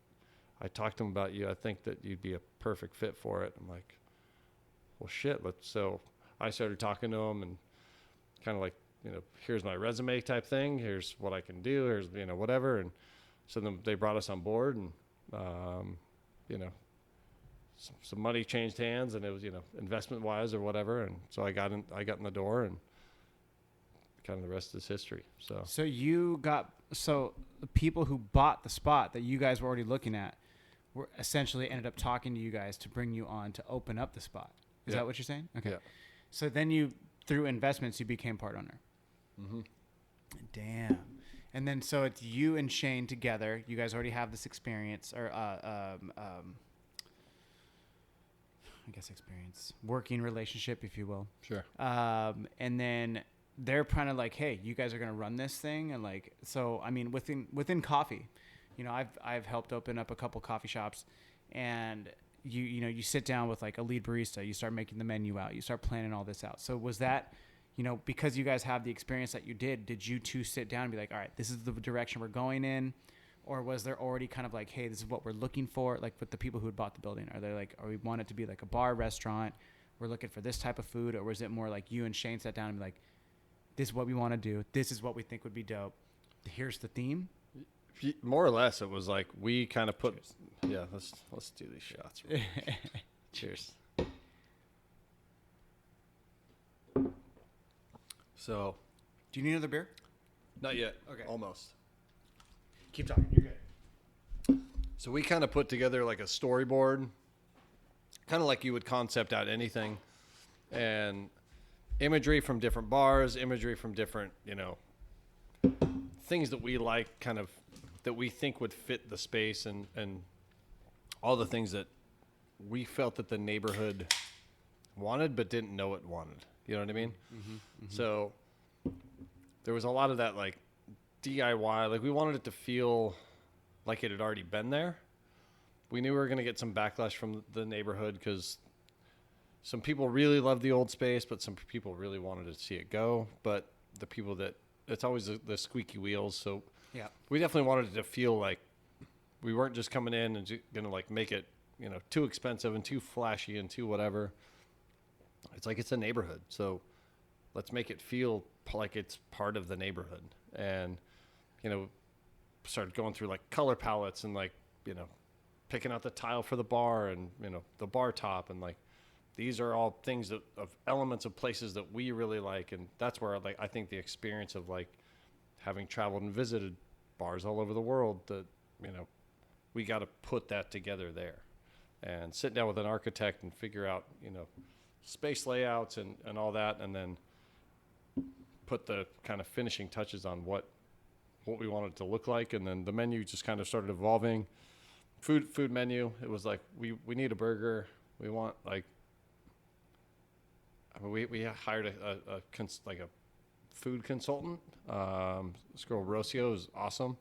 I talked to him about you. I think that you'd be a perfect fit for it. I'm like, well, shit. So I started talking to him and kind of like, here's my resume type thing. Here's what I can do. Here's, whatever. And so then they brought us on board, and, some money changed hands, and it was, investment wise or whatever. And so I got in the door, and kind of the rest is history. So the people who bought the spot that you guys were already looking at were essentially ended up talking to you guys to bring you on to open up the spot. Is that what you're saying? Okay. Yeah. So then through investments, you became part owner. Mm-hmm. Damn. And then so it's you and Shane together. You guys already have this experience, or working relationship, if you will. Sure. And then they're kind of like, hey, you guys are going to run this thing. And like, so, I mean, within coffee, I've helped open up a couple coffee shops, and you sit down with like a lead barista, you start making the menu out, you start planning all this out. So was that, because you guys have the experience that you did you two sit down and be like, all right, this is the direction we're going in? Or was there already kind of like, hey, this is what we're looking for? Like with the people who had bought the building, are they like, or we want it to be like a bar, restaurant, we're looking for this type of food? Or was it more like you and Shane sat down and be like, this is what we want to do, this is what we think would be dope, here's the theme? More or less, it was like we kind of put. Cheers. Yeah, let's do these shots. Cheers. So, do you need another beer? Not yet. Okay. Almost. Keep talking. You're good. So we kind of put together like a storyboard, kind of like you would concept out anything, and imagery from different bars, imagery from different, things that we like, kind of that we think would fit the space, and all the things that we felt that the neighborhood wanted but didn't know it wanted. You know what I mean? Mm-hmm, mm-hmm. So there was a lot of that like DIY. Like we wanted it to feel like it had already been there. We knew we were going to get some backlash from the neighborhood because some people really loved the old space, but some people really wanted to see it go. But the people that, it's always the squeaky wheels. So yeah, we definitely wanted it to feel like we weren't just coming in and going to like make it, too expensive and too flashy and too whatever. It's like, it's a neighborhood. So let's make it feel like it's part of the neighborhood. And, started going through like color palettes and like, picking out the tile for the bar and, the bar top, and like, these are all things of elements of places that we really like. And that's where like, I think the experience of like having traveled and visited bars all over the world, that, we got to put that together there and sit down with an architect and figure out, space layouts and all that. And then put the kind of finishing touches on what we wanted it to look like. And then the menu just kind of started evolving. Food menu. It was like, we need a burger. We want like, we hired a food consultant. This girl Rocio is awesome.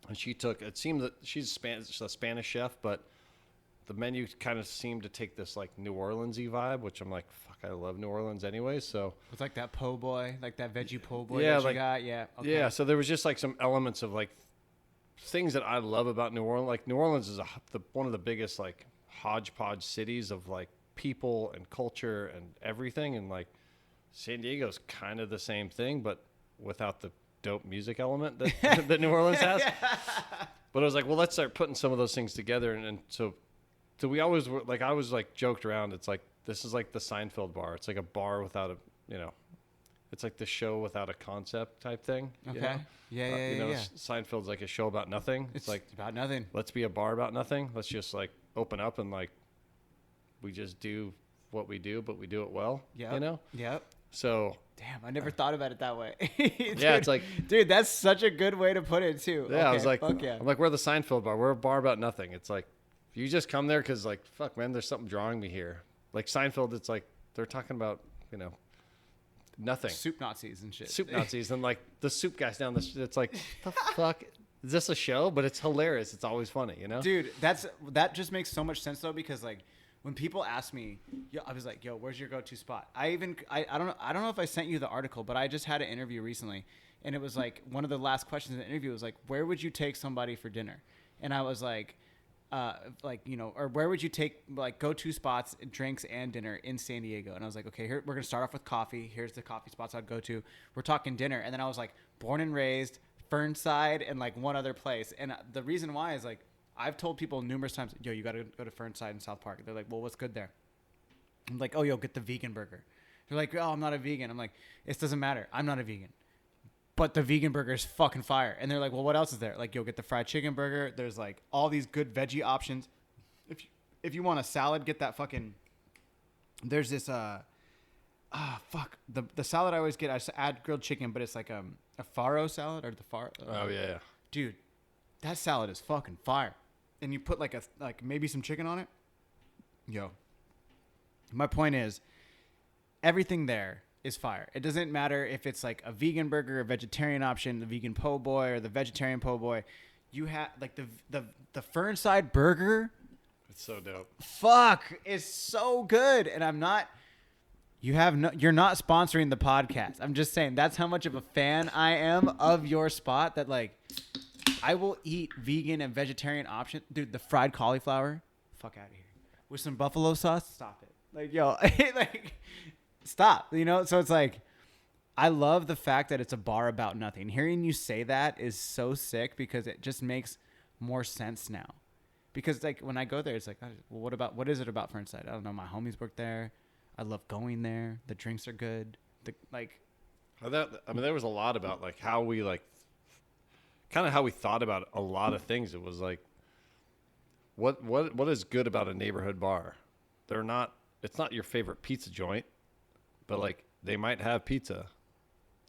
And she took, it seemed that she's a Spanish chef, but the menu kind of seemed to take this like New Orleans-y vibe, which I'm like, fuck, I love New Orleans anyway. So it's like that po' boy, like that veggie po' boy that you got. Yeah. Okay. Yeah. So there was just like some elements of like things that I love about New Orleans. Like New Orleans is one of the biggest like hodgepodge cities of like people and culture and everything. And like San Diego's kind of the same thing, but without the dope music element that, that New Orleans has. But I was like, well, let's start putting some of those things together. And so we always were like, I was like joked around. It's like, this is like the Seinfeld bar. It's like a bar without a, it's like the show without a concept type thing. Okay. Yeah. Seinfeld's like a show about nothing. It's like about nothing. Let's be a bar about nothing. Let's just like open up and like, we just do what we do, but we do it well. Yeah. Yep. So Damn, I never thought about it that way. Dude, yeah, it's like, dude, that's such a good way to put it too. yeah, I was like, fuck yeah. I'm like, we're the Seinfeld bar. We're a bar about nothing. It's like, you just come there because like, fuck, man, there's something drawing me here. Like Seinfeld, it's like they're talking about, nothing. Soup Nazis and shit. Soup Nazis and like the soup guys down the street. It's like, the fuck, is this a show? But it's hilarious. It's always funny, Dude, that just makes so much sense though, because like when people ask me, I was like, yo, where's your go-to spot? I don't know if I sent you the article, but I just had an interview recently, and it was like one of the last questions in the interview was like, where would you take somebody for dinner? And I was like, or where would you take like go-to spots, drinks and dinner in San Diego? And I was like, okay, here we're gonna start off with coffee. Here's the coffee spots I'd go to. We're talking dinner, and then I was like, born and raised, Fernside, and like one other place. And the reason why is like, I've told people numerous times, yo, you got to go to Fernside in South Park. They're like, well, what's good there? I'm like, oh, yo, get the vegan burger. They're like, oh, I'm not a vegan. I'm like, it doesn't matter. I'm not a vegan. But the vegan burger is fucking fire. And they're like, well, what else is there? Like, yo, get the fried chicken burger. There's like all these good veggie options. If you want a salad, get that fucking, there's this, the salad I always get, I just add grilled chicken, but it's like a farro salad or the far. Oh, yeah. Dude, that salad is fucking fire. And you put like maybe some chicken on it. Yo, my point is, everything there is fire. It doesn't matter if it's like a vegan burger, a vegetarian option, the vegan po' boy or the vegetarian po' boy. You have like the Fernside burger. It's so dope. Fuck, it's so good. And you're not sponsoring the podcast. I'm just saying that's how much of a fan I am of your spot, that like I will eat vegan and vegetarian options. Dude, the fried cauliflower, fuck out of here. With some buffalo sauce, stop it. Like, yo, like, stop. So it's like, I love the fact that it's a bar about nothing. Hearing you say that is so sick, because it just makes more sense now. Because like when I go there, it's like, well, what is it about Fernside? I don't know. My homies work there. I love going there. The drinks are good. There was a lot about like how we like, kind of how we thought about a lot of things. It was like, what is good about a neighborhood bar? It's not your favorite pizza joint, but like they might have pizza.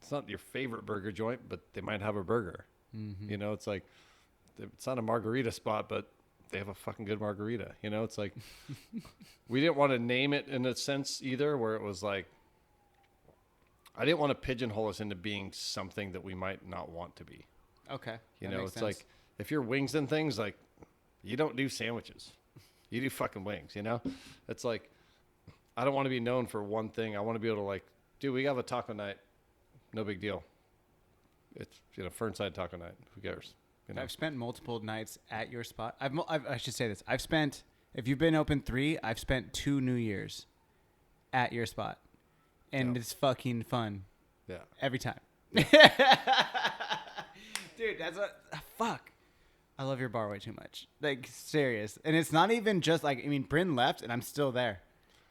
It's not your favorite burger joint, but they might have a burger. Mm-hmm. It's like, it's not a margarita spot, but they have a fucking good margarita. It's like, we didn't want to name it in a sense either, where it was like, I didn't want to pigeonhole us into being something that we might not want to be. Okay. It's sense. Like, if you're wings and things, like, you don't do sandwiches. You do fucking wings, It's like, I don't want to be known for one thing. I want to be able to like, dude, we have a taco night. No big deal. It's, Fernside taco night. Who cares? I've spent multiple nights at your spot. I should say this. If you've been open 3, I've spent 2 New Year's at your spot. And It's fucking fun. Yeah. Every time. Dude, that's fuck. I love your bar way too much. Like, serious. And it's not even just like, Bryn left and I'm still there.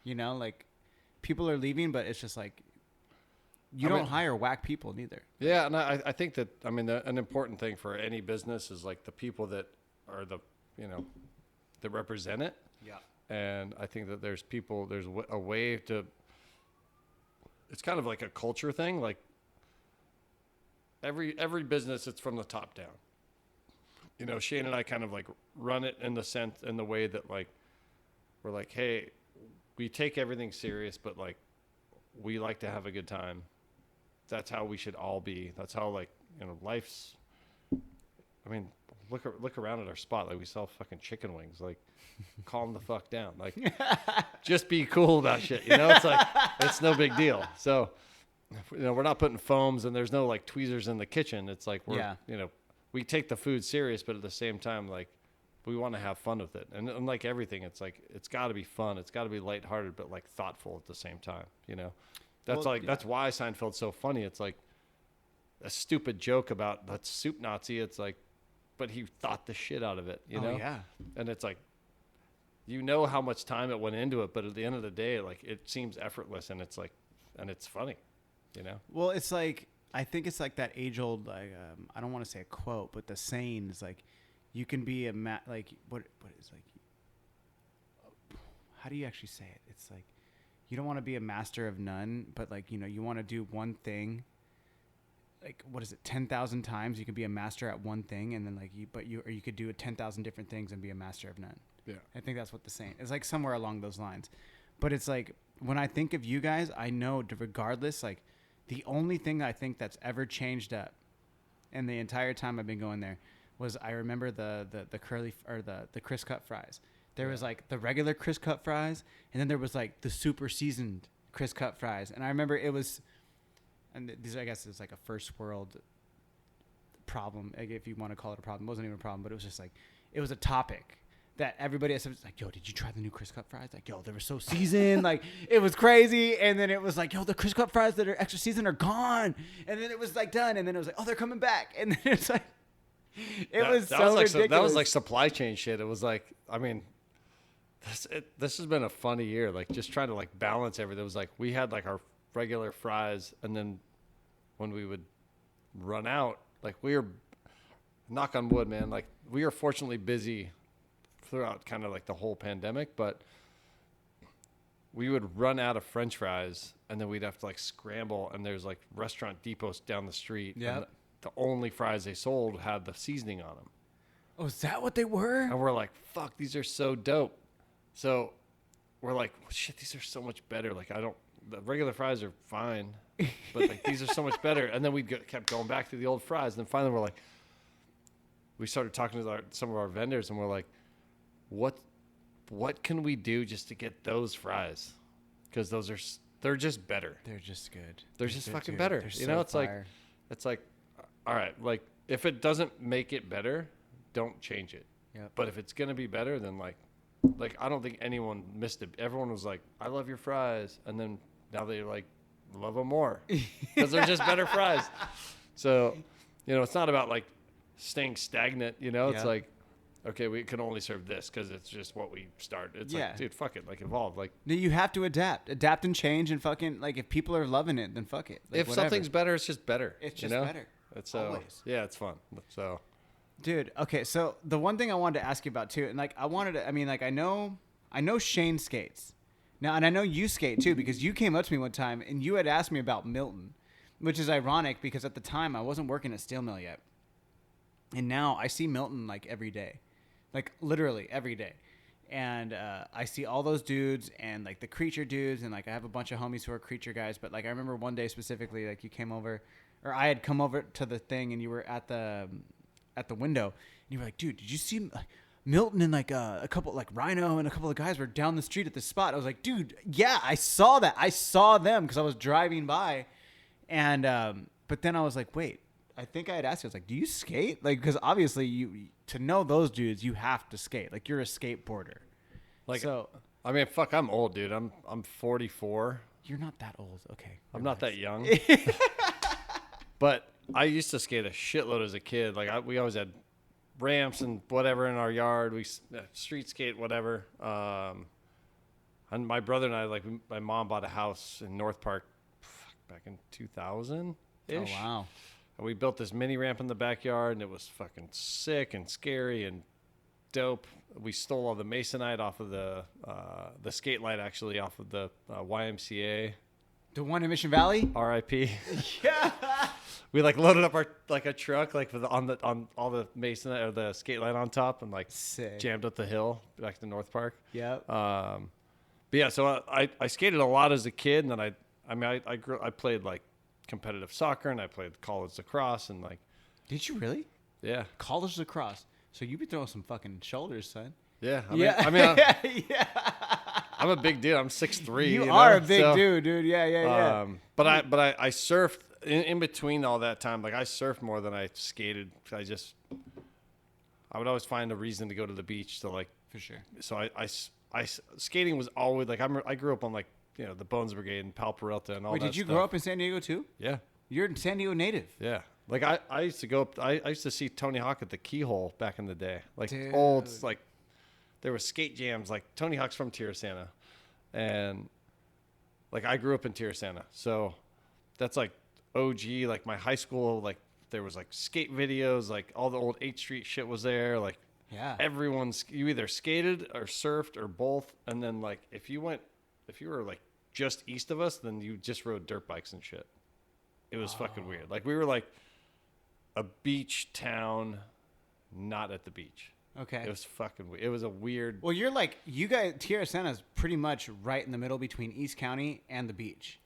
Like, people are leaving, but it's just like, you don't hire whack people neither. Yeah, and I think that, an important thing for any business is like the people that are that represent it. Yeah. And I think that there's a way to, it's kind of like a culture thing. Like, every business, it's from the top down. Shane and I kind of like run it in the way that like, we're like, hey, we take everything serious, but like, we like to have a good time. That's how we should all be. That's how like, life's, look around at our spot. Like, we sell fucking chicken wings. Like, calm the fuck down. Like, just be cool about shit. It's like, it's no big deal. So, we're not putting foams and there's no like tweezers in the kitchen. It's like, we take the food serious, but at the same time, like, we want to have fun with it. And like everything, it's like, it's got to be fun. It's got to be lighthearted, but like thoughtful at the same time. That's why Seinfeld's so funny. It's like a stupid joke about that soup Nazi. It's like, but he thought the shit out of it, Yeah. And it's like, how much time it went into it, but at the end of the day, like, it seems effortless, and it's like, and it's funny, Well, it's like, I think it's like that age old, like, I don't want to say a quote, but the saying is like, you can be like, what is like, how do you actually say it? It's like, you don't want to be a master of none, but like, you know, you want to do one thing. Like, what is it? 10,000 times you can be a master at one thing, and then like you could do 10,000 different things and be a master of none. Yeah. I think that's what the saying is, like somewhere along those lines. But it's like, when I think of you guys, I know regardless, like the only thing I think that's ever changed up in the entire time I've been going there was I remember the curly or the crisp cut fries. There was like the regular crisp cut fries, and then there was like the super seasoned crisp cut fries. And I remember it was, and these, I guess it's like a first world problem, like if you want to call it a problem. It wasn't even a problem, but it was just like, it was a topic that everybody else was like, yo, did you try the new crisp cut fries? Like, yo, they were so seasoned. Like, it was crazy. And then it was like, yo, the crisp cut fries that are extra seasoned are gone. And then it was like done. And then it was like, oh, they're coming back. And then it's like, it was so ridiculous. That was like supply chain shit. It was like, I mean, this has been a funny year. Like, just trying to like balance everything. It was like, we had like our regular fries. And then when we would run out, like, we were, knock on wood, man, like, we were fortunately busy throughout kind of like the whole pandemic, but we would run out of French fries, and then we'd have to like scramble, and there's like restaurant depots down the street. Yeah. The only fries they sold had the seasoning on them. Oh, is that what they were? And we're like, fuck, these are so dope. So we're like, well, shit, these are so much better. Like, the regular fries are fine, but like these are so much better. And then we kept going back to the old fries. And then finally we're like, we started talking to some of our vendors, and we're like, what can we do just to get those fries? Because they're just better. They're just good. They're just fucking better. They're You know, it's like, all right, like if it doesn't make it better, don't change it. Yep. But if it's gonna be better, then like I don't think anyone missed it. Everyone was like, I love your fries, and then now they like love them more because they're just better fries. So, you know, it's not about like staying stagnant. You know, it's like, okay, we can only serve this because it's just what we start. It's like, dude, fuck it, like evolve. Like, you have to adapt and change, and fucking like, if people are loving it, then fuck it. Like, if something's better, it's just better. It's just better. It's always. Yeah, it's fun. So, dude, okay, so the one thing I wanted to ask you about too, and like I know Shane skates now, and I know you skate too, because you came up to me one time and you had asked me about Milton, which is ironic because at the time I wasn't working at Steel Mill yet, and now I see Milton like every day. Like, literally every day. And I see all those dudes and, like, the creature dudes. And, like, I have a bunch of homies who are creature guys. But, like, I remember one day specifically, like, you came over. Or I had come over to the thing, and you were at the window. And you were like, dude, did you see, like, Milton and, like, a couple, like, Rhino and a couple of guys were down the street at this spot. I was like, dude, yeah, I saw that. I saw them because I was driving by. And but then I was like, wait. I think I had asked you, I was like, do you skate? Like, because obviously to know those dudes, you have to skate. Like, you're a skateboarder. like, so, I mean, fuck, I'm old, dude. I'm 44. You're not that old. Okay. I'm not that young. But I used to skate a shitload as a kid. Like, we always had ramps and whatever in our yard. We street skate, whatever. And my brother and I, like, my mom bought a house in North Park back in 2000-ish. Oh, wow. And we built this mini ramp in the backyard, and it was fucking sick and scary and dope. We stole all the masonite off of the skate light, actually, off of the YMCA. The one in Mission Valley? R.I.P. Yeah. We like loaded up a truck like on all the masonite or the skate light on top, and like sick. Jammed up the hill back to North Park. Yep. But yeah, so I skated a lot as a kid, and then I played like competitive soccer, and I played college lacrosse, and like. Did you really? Yeah. College lacrosse. So you be throwing some fucking shoulders, son. Yeah. I mean, I'm a big dude. I'm 6'3". You are a big dude. Yeah. But I surfed in between all that time. Like, I surfed more than I skated. I would always find a reason to go to the beach to, like. For sure. So I skating was always like, I grew up on, like, you know, the Bones Brigade and Pal Peralta and all that stuff. Wait, did you grow up in San Diego too? Yeah. You're a San Diego native. Yeah. Like, I used to go up, I used to see Tony Hawk at the Keyhole back in the day. Like, Dude. old, like, there were skate jams. Like, Tony Hawk's from Tirasana. And, like, I grew up in Tirasana. So that's, like, OG. Like, my high school, like, there was, like, skate videos. Like, all the old 8th Street shit was there. Like, yeah. You either skated or surfed or both. And then, like, if you were, like, just east of us, then you just rode dirt bikes and shit. It was fucking weird. Like we were like a beach town, not at the beach. Okay. It was fucking weird. It was a weird. Well, you're like, you guys, Tierra Santa is pretty much right in the middle between East County and the beach.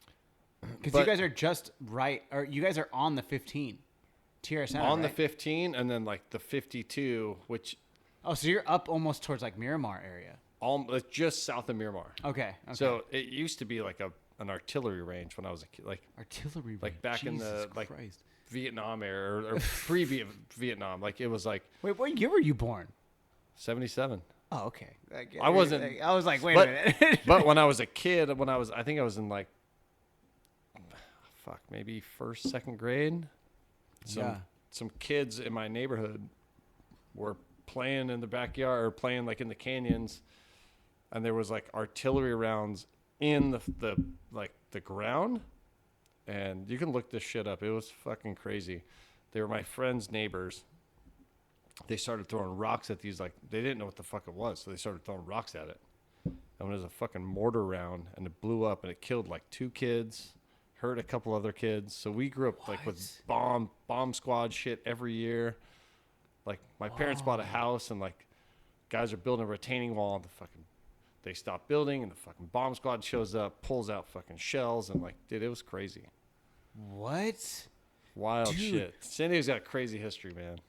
Because you guys are just right, or you guys are on the 15. Tierra Santa, on right? the 15 and then like the 52, which. Oh, so you're up almost towards like Miramar area. Like just south of Miramar. Okay. So it used to be like an artillery range when I was a kid. Like artillery range. Like back Jesus in the like Christ. Vietnam era or pre-Vietnam. Like it was like. Wait, what year were you born? 77. Oh, okay. I wasn't. I was like, wait a minute. But when I was a kid, I think I was in like, maybe first, second grade. Some kids in my neighborhood were playing in the backyard or playing like in the canyons, and there was like artillery rounds in the ground, and you can look this shit up. It was fucking crazy. They were my friends' neighbors. They started throwing rocks at these, like, they didn't know what the fuck it was, so they started throwing rocks at it. And it was a fucking mortar round, and it blew up, and it killed, like, 2 kids, hurt a couple other kids. So we grew up, like, with bomb squad shit every year. Like, my parents bought a house, and, like, guys are building a retaining wall, and they stop building, and the fucking bomb squad shows up, pulls out fucking shells, and, like, dude, it was crazy. What? Wild shit. San Diego's got crazy history, man.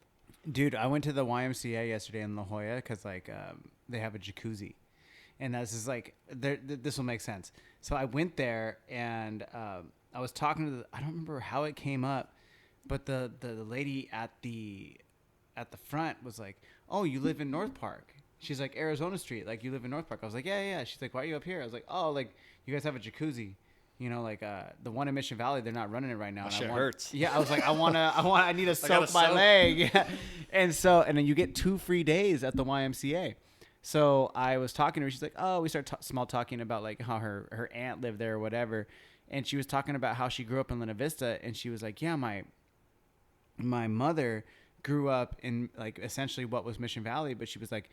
Dude, I went to the YMCA yesterday in La Jolla because like they have a jacuzzi, and this is like this will make sense. So I went there and I was talking to I don't remember how it came up, but the lady at the front was like, "Oh, you live in North Park?" She's like, "Arizona Street, like you live in North Park." I was like, "Yeah." She's like, "Why are you up here?" I was like, "Oh, like you guys have a jacuzzi." You know, like the one in Mission Valley, they're not running it right now. That shit hurts. Yeah, I was like, I need to soak my leg. Yeah. And then you get 2 free days at the YMCA. So I was talking to her. She's like, oh, we started small talking about like how her aunt lived there or whatever. And she was talking about how she grew up in Lena Vista. And she was like, yeah, my mother grew up in like essentially what was Mission Valley. But she was like,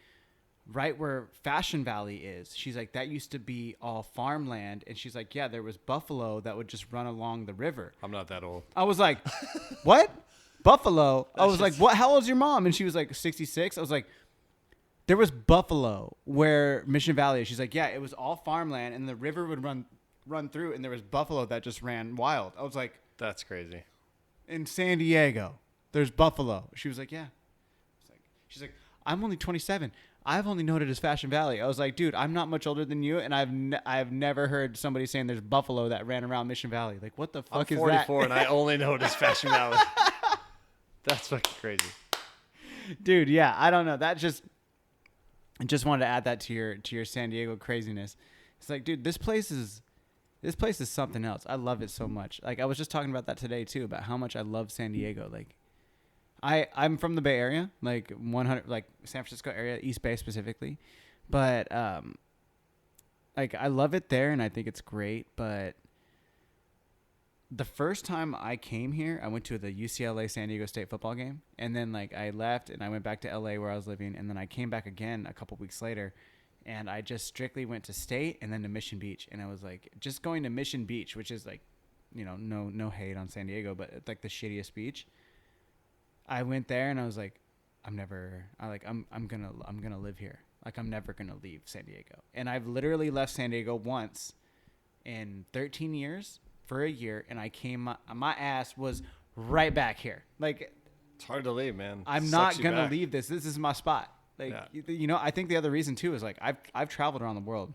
right where Fashion Valley is. She's like, that used to be all farmland. And she's like, yeah, there was buffalo that would just run along the river. I'm not that old. I was like, what? Buffalo? I was like, what? How old's your mom? And she was like 66. I was like, there was buffalo where Mission Valley is. She's like, yeah, it was all farmland and the river would run through and there was buffalo that just ran wild. I was like, that's crazy. In San Diego, there's buffalo. She was like, yeah. She's like, I'm only 27. I've only known it as Fashion Valley. I was like, dude, I'm not much older than you, and I've never heard somebody saying there's buffalo that ran around Mission Valley. Like, what the fuck is that? I'm 44, and I only know it as Fashion Valley. That's fucking crazy. Dude, yeah, I don't know. I just wanted to add that to your San Diego craziness. It's like, dude, this place is something else. I love it so much. Like, I was just talking about that today, too, about how much I love San Diego. Like, I'm from the Bay Area, like 100, like San Francisco area, East Bay specifically, but like I love it there and I think it's great. But the first time I came here, I went to the UCLA San Diego State football game, and then like I left and I went back to LA where I was living, and then I came back again a couple weeks later, and I just strictly went to State and then to Mission Beach, and I was like, just going to Mission Beach, which is like, you know, no hate on San Diego, but it's like the shittiest beach. I went there and I was like, I'm gonna live here. Like, I'm never gonna leave San Diego. And I've literally left San Diego once in 13 years for a year, and I came. My ass was right back here. Like, it's hard to leave, man. I'm not gonna leave this. This is my spot. Like, you know, I think the other reason too is like I've traveled around the world.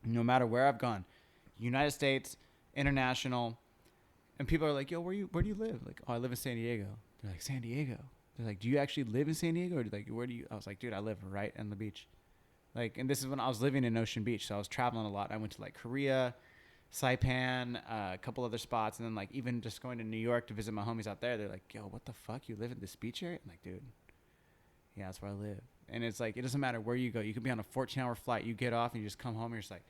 No matter where I've gone, United States, international, and people are like, yo, where do you live? Like, oh, I live in San Diego. They're like, San Diego? They're like, do you actually live in San Diego? Or like, where do you? I was like, dude, I live right on the beach. Like, and this is when I was living in Ocean Beach, so I was traveling a lot. I went to like Korea, Saipan, a couple other spots, and then like even just going to New York to visit my homies out there. They're like, yo, what the fuck? You live in this beach area? I'm like, dude, yeah, that's where I live. And it's like, it doesn't matter where you go. You could be on a 14-hour flight. You get off and you just come home and you're just like,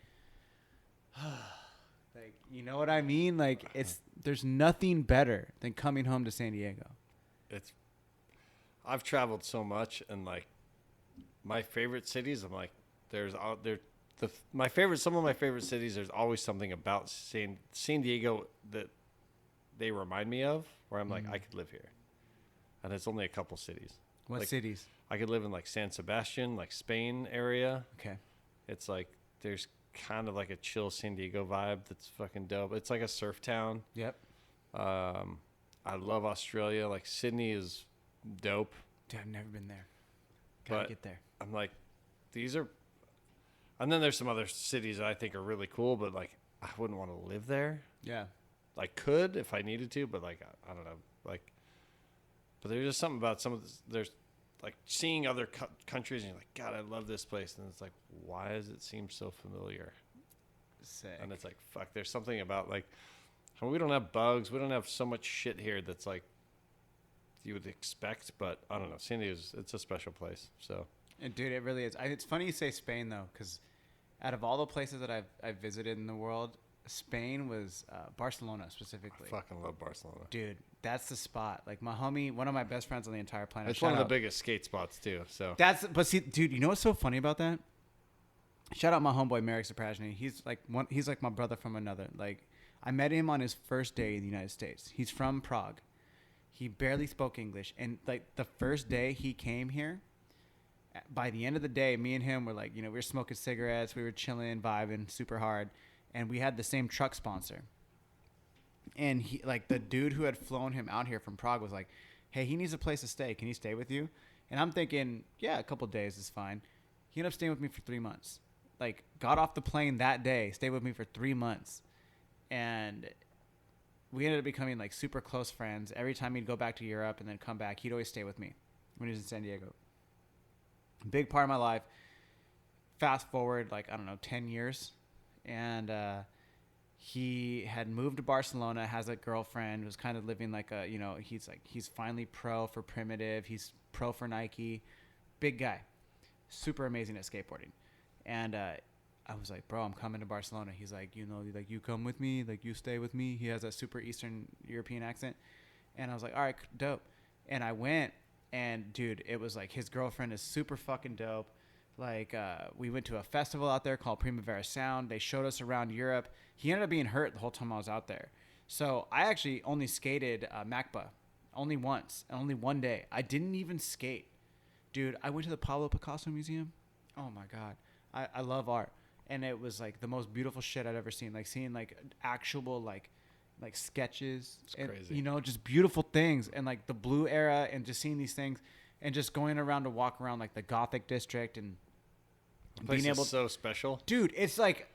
like, you know what I mean? Like, there's nothing better than coming home to San Diego. I've traveled so much, and like my favorite cities, I'm like, there's some of my favorite cities. There's always something about San Diego that they remind me of, where I'm like, I could live here, and it's only a couple cities. What Like, cities? I could live in like San Sebastian, like Spain area. Okay. It's like there's kind of like a chill San Diego vibe that's fucking dope. It's like a surf town. Yep. I love Australia. Like Sydney is dope. Dude, I've never been there. Gotta But get there. I'm like, these are, and then there's some other cities that I think are really cool, but like I wouldn't want to live there. Yeah. I could if I needed to, but like I don't know, like. But there's just something about some of this. There's like seeing other countries, and you're like, God, I love this place, and it's like, why does it seem so familiar? Sick. And it's like, fuck, there's something about like, we don't have bugs, we don't have so much shit here that's like you would expect, but I don't know. San Diego's, it's a special place. So, And dude, it really is. It's funny you say Spain though, because out of all the places that I've visited in the world, Spain was Barcelona specifically. I fucking love Barcelona. Dude, that's the spot. Like my homie, one of my best friends on the entire planet. It's one of the biggest skate spots too. So But see, dude, you know what's so funny about that? Shout out my homeboy Merrick Saprajny. He's like my brother from another. Like I met him on his first day in the United States. He's from Prague. He barely spoke English, and like the first day he came here, by the end of the day, me and him were like, we were smoking cigarettes, we were chilling, vibing super hard, and we had the same truck sponsor. And he, like the dude who had flown him out here from Prague was like, hey, he needs a place to stay. Can he stay with you? And I'm thinking, yeah, a couple days is fine. He ended up staying with me for 3 months. Like got off the plane that day, stayed with me for 3 months. And we ended up becoming like super close friends. Every time he'd go back to Europe and then come back, he'd always stay with me when he was in San Diego. Big part of my life. Fast forward, like, I don't know, 10 years. And he had moved to Barcelona, has a girlfriend, was kind of living like a, he's finally pro for Primitive. He's pro for Nike. Big guy. Super amazing at skateboarding. And I was like, bro, I'm coming to Barcelona. He's like, like you come with me, like you stay with me. He has a super Eastern European accent. And I was like, all right, dope. And I went, and dude, it was like his girlfriend is super fucking dope. Like we went to a festival out there called Primavera Sound. They showed us around Europe. He ended up being hurt the whole time I was out there. So I actually only skated MACBA only once and only one day. I didn't even skate. Dude, I went to the Pablo Picasso Museum. Oh my God. I love art. And it was like the most beautiful shit I'd ever seen. Like seeing like actual like sketches. It's and, crazy. Just beautiful things. And like the blue era and just seeing these things and just going around to walk around like the Gothic district and being able so special. Dude, it's like,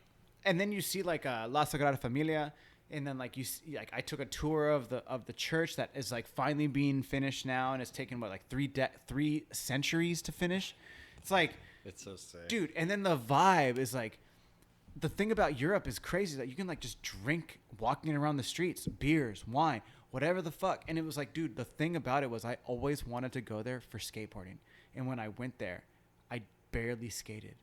and then you see like La Sagrada Familia. And then like you see, like I took a tour of the church that is like finally being finished now. And it's taken what, like 3 centuries to finish. It's like, it's so sick. Dude, and then the vibe is like, the thing about Europe is crazy that you can like just drink walking around the streets, beers, wine, whatever the fuck. And it was like, dude, the thing about it was I always wanted to go there for skateboarding. And when I went there, I barely skated.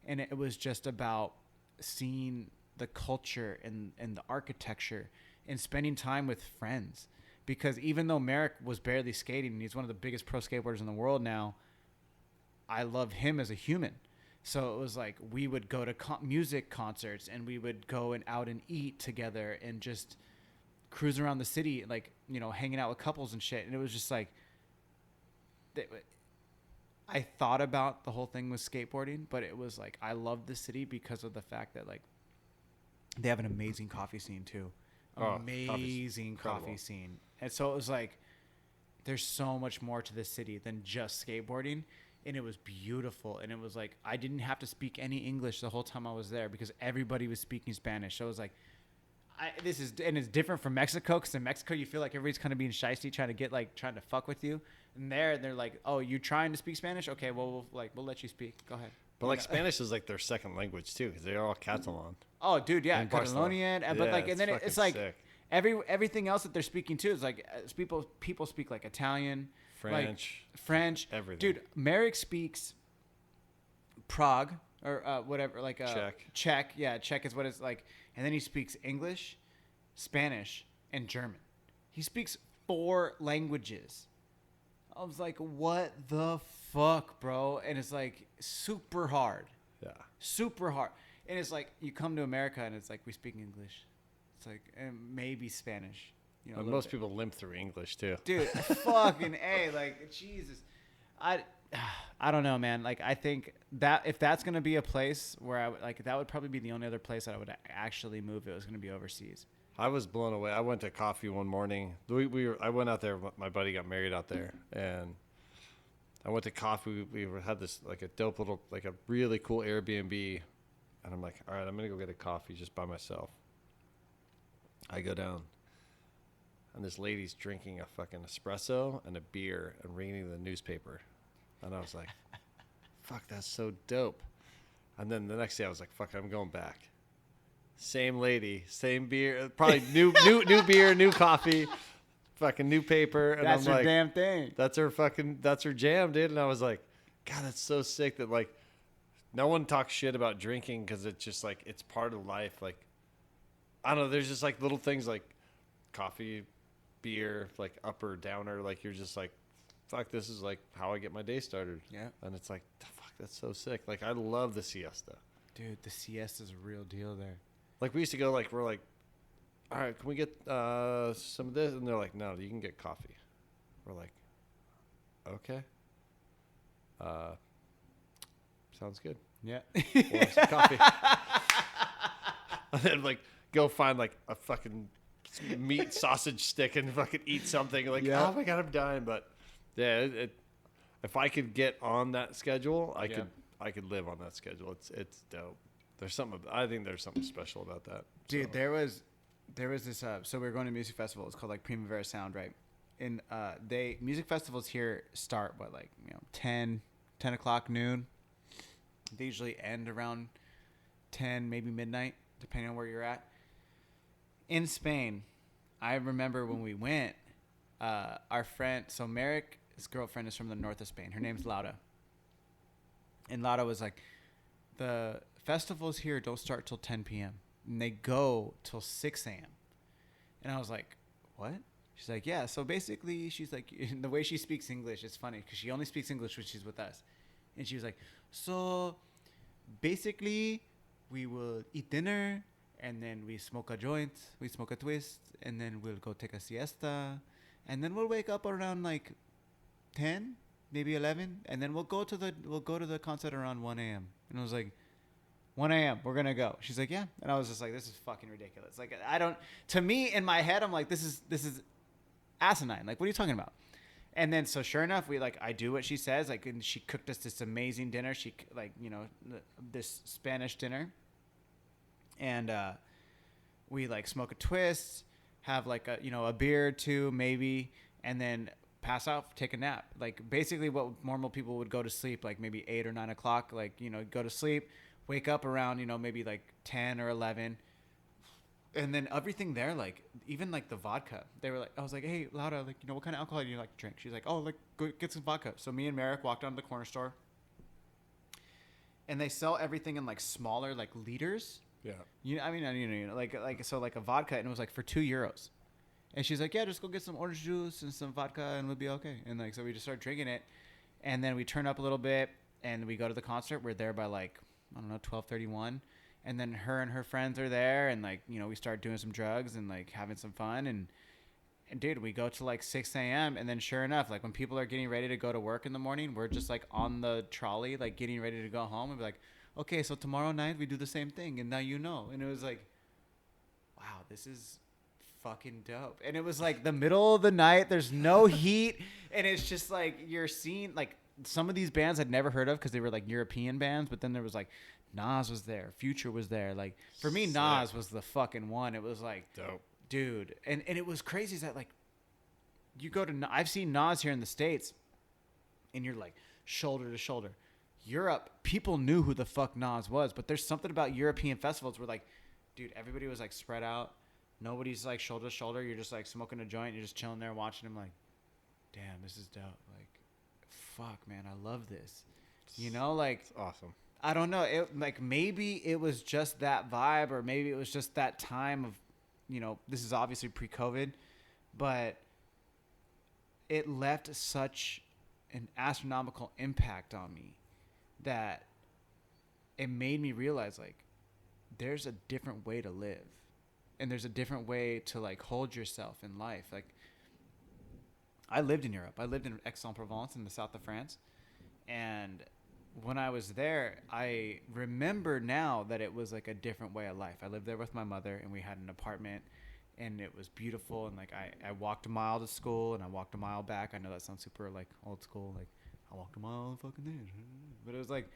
And it was just about seeing the culture and the architecture and spending time with friends. Because even though Merrick was barely skating and he's one of the biggest pro skateboarders in the world now, I love him as a human. So it was like we would go to music concerts and we would go and out and eat together and just cruise around the city, like, hanging out with couples and shit. And it was just like, I thought about the whole thing with skateboarding, but it was like, I love the city because of the fact that like they have an amazing coffee scene too. Amazing coffee scene. And so it was like, there's so much more to the city than just skateboarding. And it was beautiful. And it was like, I didn't have to speak any English the whole time I was there because everybody was speaking Spanish. So it was like, it's different from Mexico, because in Mexico, you feel like everybody's kind of being shysty, trying to fuck with you. And there, they're like, oh, you trying to speak Spanish? Okay, well, we'll let you speak. Go ahead. But like Spanish is like their second language too, because they're all Catalan. Oh, dude, yeah, Catalonian. But like, and then it's like sick. everything else that they're speaking too is like people speak like Italian, French, everything. Dude, Merrick speaks Prague or whatever, like Czech. Yeah, Czech is what it's like. And then he speaks English, Spanish, and German. He speaks 4 languages. I was like, what the fuck, bro? And it's like super hard. Yeah. Super hard. And it's like you come to America and it's like we speak English. It's like and maybe Spanish. You know, most people limp through English too. Dude, fucking A, like Jesus. I don't know, man. Like I think that if that's gonna be a place where I would like, that would probably be the only other place that I would actually move. It was gonna be overseas. I was blown away. I went to coffee one morning. I went out there. My buddy got married out there, and I went to coffee. We had this like a dope little, like a really cool Airbnb, and I'm like, all right, I'm gonna go get a coffee just by myself. I go down, and this lady's drinking a fucking espresso and a beer and reading the newspaper, and I was like, fuck, that's so dope. And then the next day I was like, fuck, I'm going back. Same lady, same beer, probably new beer, new coffee, fucking new paper. And that's I'm her like, damn thing. that's her jam, dude. And I was like, God, that's so sick that like no one talks shit about drinking because it's just like it's part of life. Like I don't know, there's just like little things like coffee, beer, like up or downer. Like you're just like, fuck, this is like how I get my day started. Yeah. And it's like, fuck, that's so sick. Like I love the siesta. Dude, the siesta's a real deal there. Like we used to go like, we're like, all right, can we get some of this? And they're like, no, you can get coffee. We're like, okay. Sounds good. Yeah. We'll have some coffee. And then like go find like a fucking meat sausage stick and fucking eat something. Like, oh my God, I'm dying. But yeah, if I could get on that schedule, I could live on that schedule. It's dope. I think there's something special about that. Dude, so. there was this so we were going to a music festival. It's called like Primavera Sound, right? And music festivals here start 10 o'clock noon. They usually end around 10, maybe midnight, depending on where you're at. In Spain, I remember when we went, our friend, so Merrick, his girlfriend is from the north of Spain. Her name's Laura. And Laura was like, the festivals here don't start till 10 p.m. and they go till 6 a.m. And I was like, what? She's like, yeah. So basically, she's like, the way she speaks English, it's funny because she only speaks English when she's with us. And she was like, so basically, we will eat dinner and then we smoke a joint, we smoke a twist, and then we'll go take a siesta. And then we'll wake up around like 10, maybe 11, and then we'll go to the concert around 1 a.m. And I was like, 1 a.m. we're gonna go. She's like, yeah. And I was just like, this is fucking ridiculous. Like, to me in my head, I'm like, this is asinine. Like, what are you talking about? And then so sure enough, I do what she says. Like, and she cooked us this amazing dinner. She this Spanish dinner, and we like smoke a twist, have like a beer or two maybe, and then pass out, take a nap. Like basically what normal people would go to sleep, like maybe 8 or 9 o'clock, like, go to sleep, wake up around, maybe like 10 or 11. And then everything there, like even like the vodka, they were like, I was like, hey, Laura, like, what kind of alcohol do you like to drink? She's like, oh, like go get some vodka. So me and Merrick walked down to the corner store and they sell everything in like smaller, like liters. Yeah. So like a vodka, and it was like for €2. And she's like, yeah, just go get some orange juice and some vodka and we'll be okay. And like, so we just start drinking it. And then we turn up a little bit and we go to the concert. We're there by like, I don't know, 12:31. And then her and her friends are there. And like, we start doing some drugs and like having some fun. And dude, we go to like 6 a.m. And then sure enough, like when people are getting ready to go to work in the morning, we're just like on the trolley, like getting ready to go home. And be like, okay, so tomorrow night we do the same thing. And now And it was like, wow, this is fucking dope. And it was like the middle of the night, there's no heat, and it's just like you're seeing like some of these bands I'd never heard of because they were like European bands, but then there was like Nas was there, Future was there. Like for me, Nas was the fucking one. It was like dope, dude. And it was crazy is that like you go to, I've seen Nas here in the States and you're like shoulder to shoulder. Europe, people knew who the fuck Nas was, but there's something about European festivals where like, dude, everybody was like spread out. Nobody's like shoulder to shoulder. You're just like smoking a joint. You're just chilling there watching him. Like, damn, this is dope. Like, fuck, man, I love this. Like, it's awesome. I don't know. It like maybe it was just that vibe, or maybe it was just that time of, this is obviously pre-COVID, but it left such an astronomical impact on me that it made me realize like, there's a different way to live, and there's a different way to like hold yourself in life. Like, I lived in Europe. I lived in Aix-en-Provence in the south of France, and when I was there, I remember now that it was like a different way of life. I lived there with my mother, and we had an apartment, and it was beautiful. And like I walked a mile to school, and I walked a mile back. I know that sounds super like old school, like I walked a mile fucking there, but it was like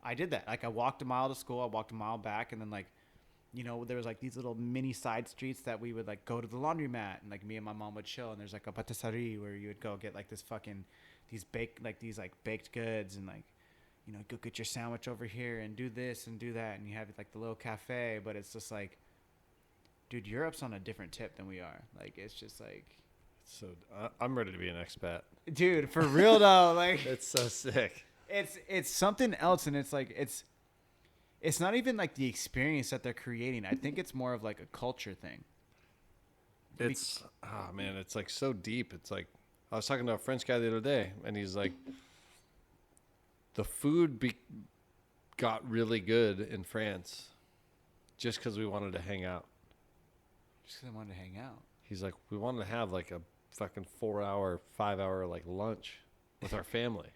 I did that. Like I walked a mile to school, I walked a mile back, and then like, you know, there was like these little mini side streets that we would like go to the laundromat, and like me and my mom would chill. And there's like a patisserie where you would go get like these baked goods, and like, you know, go get your sandwich over here and do this and do that. And you have like the little cafe, but it's just like, dude, Europe's on a different tip than we are. Like, it's just like, So I'm ready to be an expat. dude, for real though, like It's so sick. it's something else. And it's like, it's not even like the experience that they're creating. I think it's more of like a culture thing. It's, oh man, it's like so deep. It's like, I was talking to a French guy the other day, and he's like, the food got really good in France just because we wanted to hang out. Just because I wanted to hang out. He's like, we wanted to have like a fucking 4-hour, 5-hour like lunch with our family.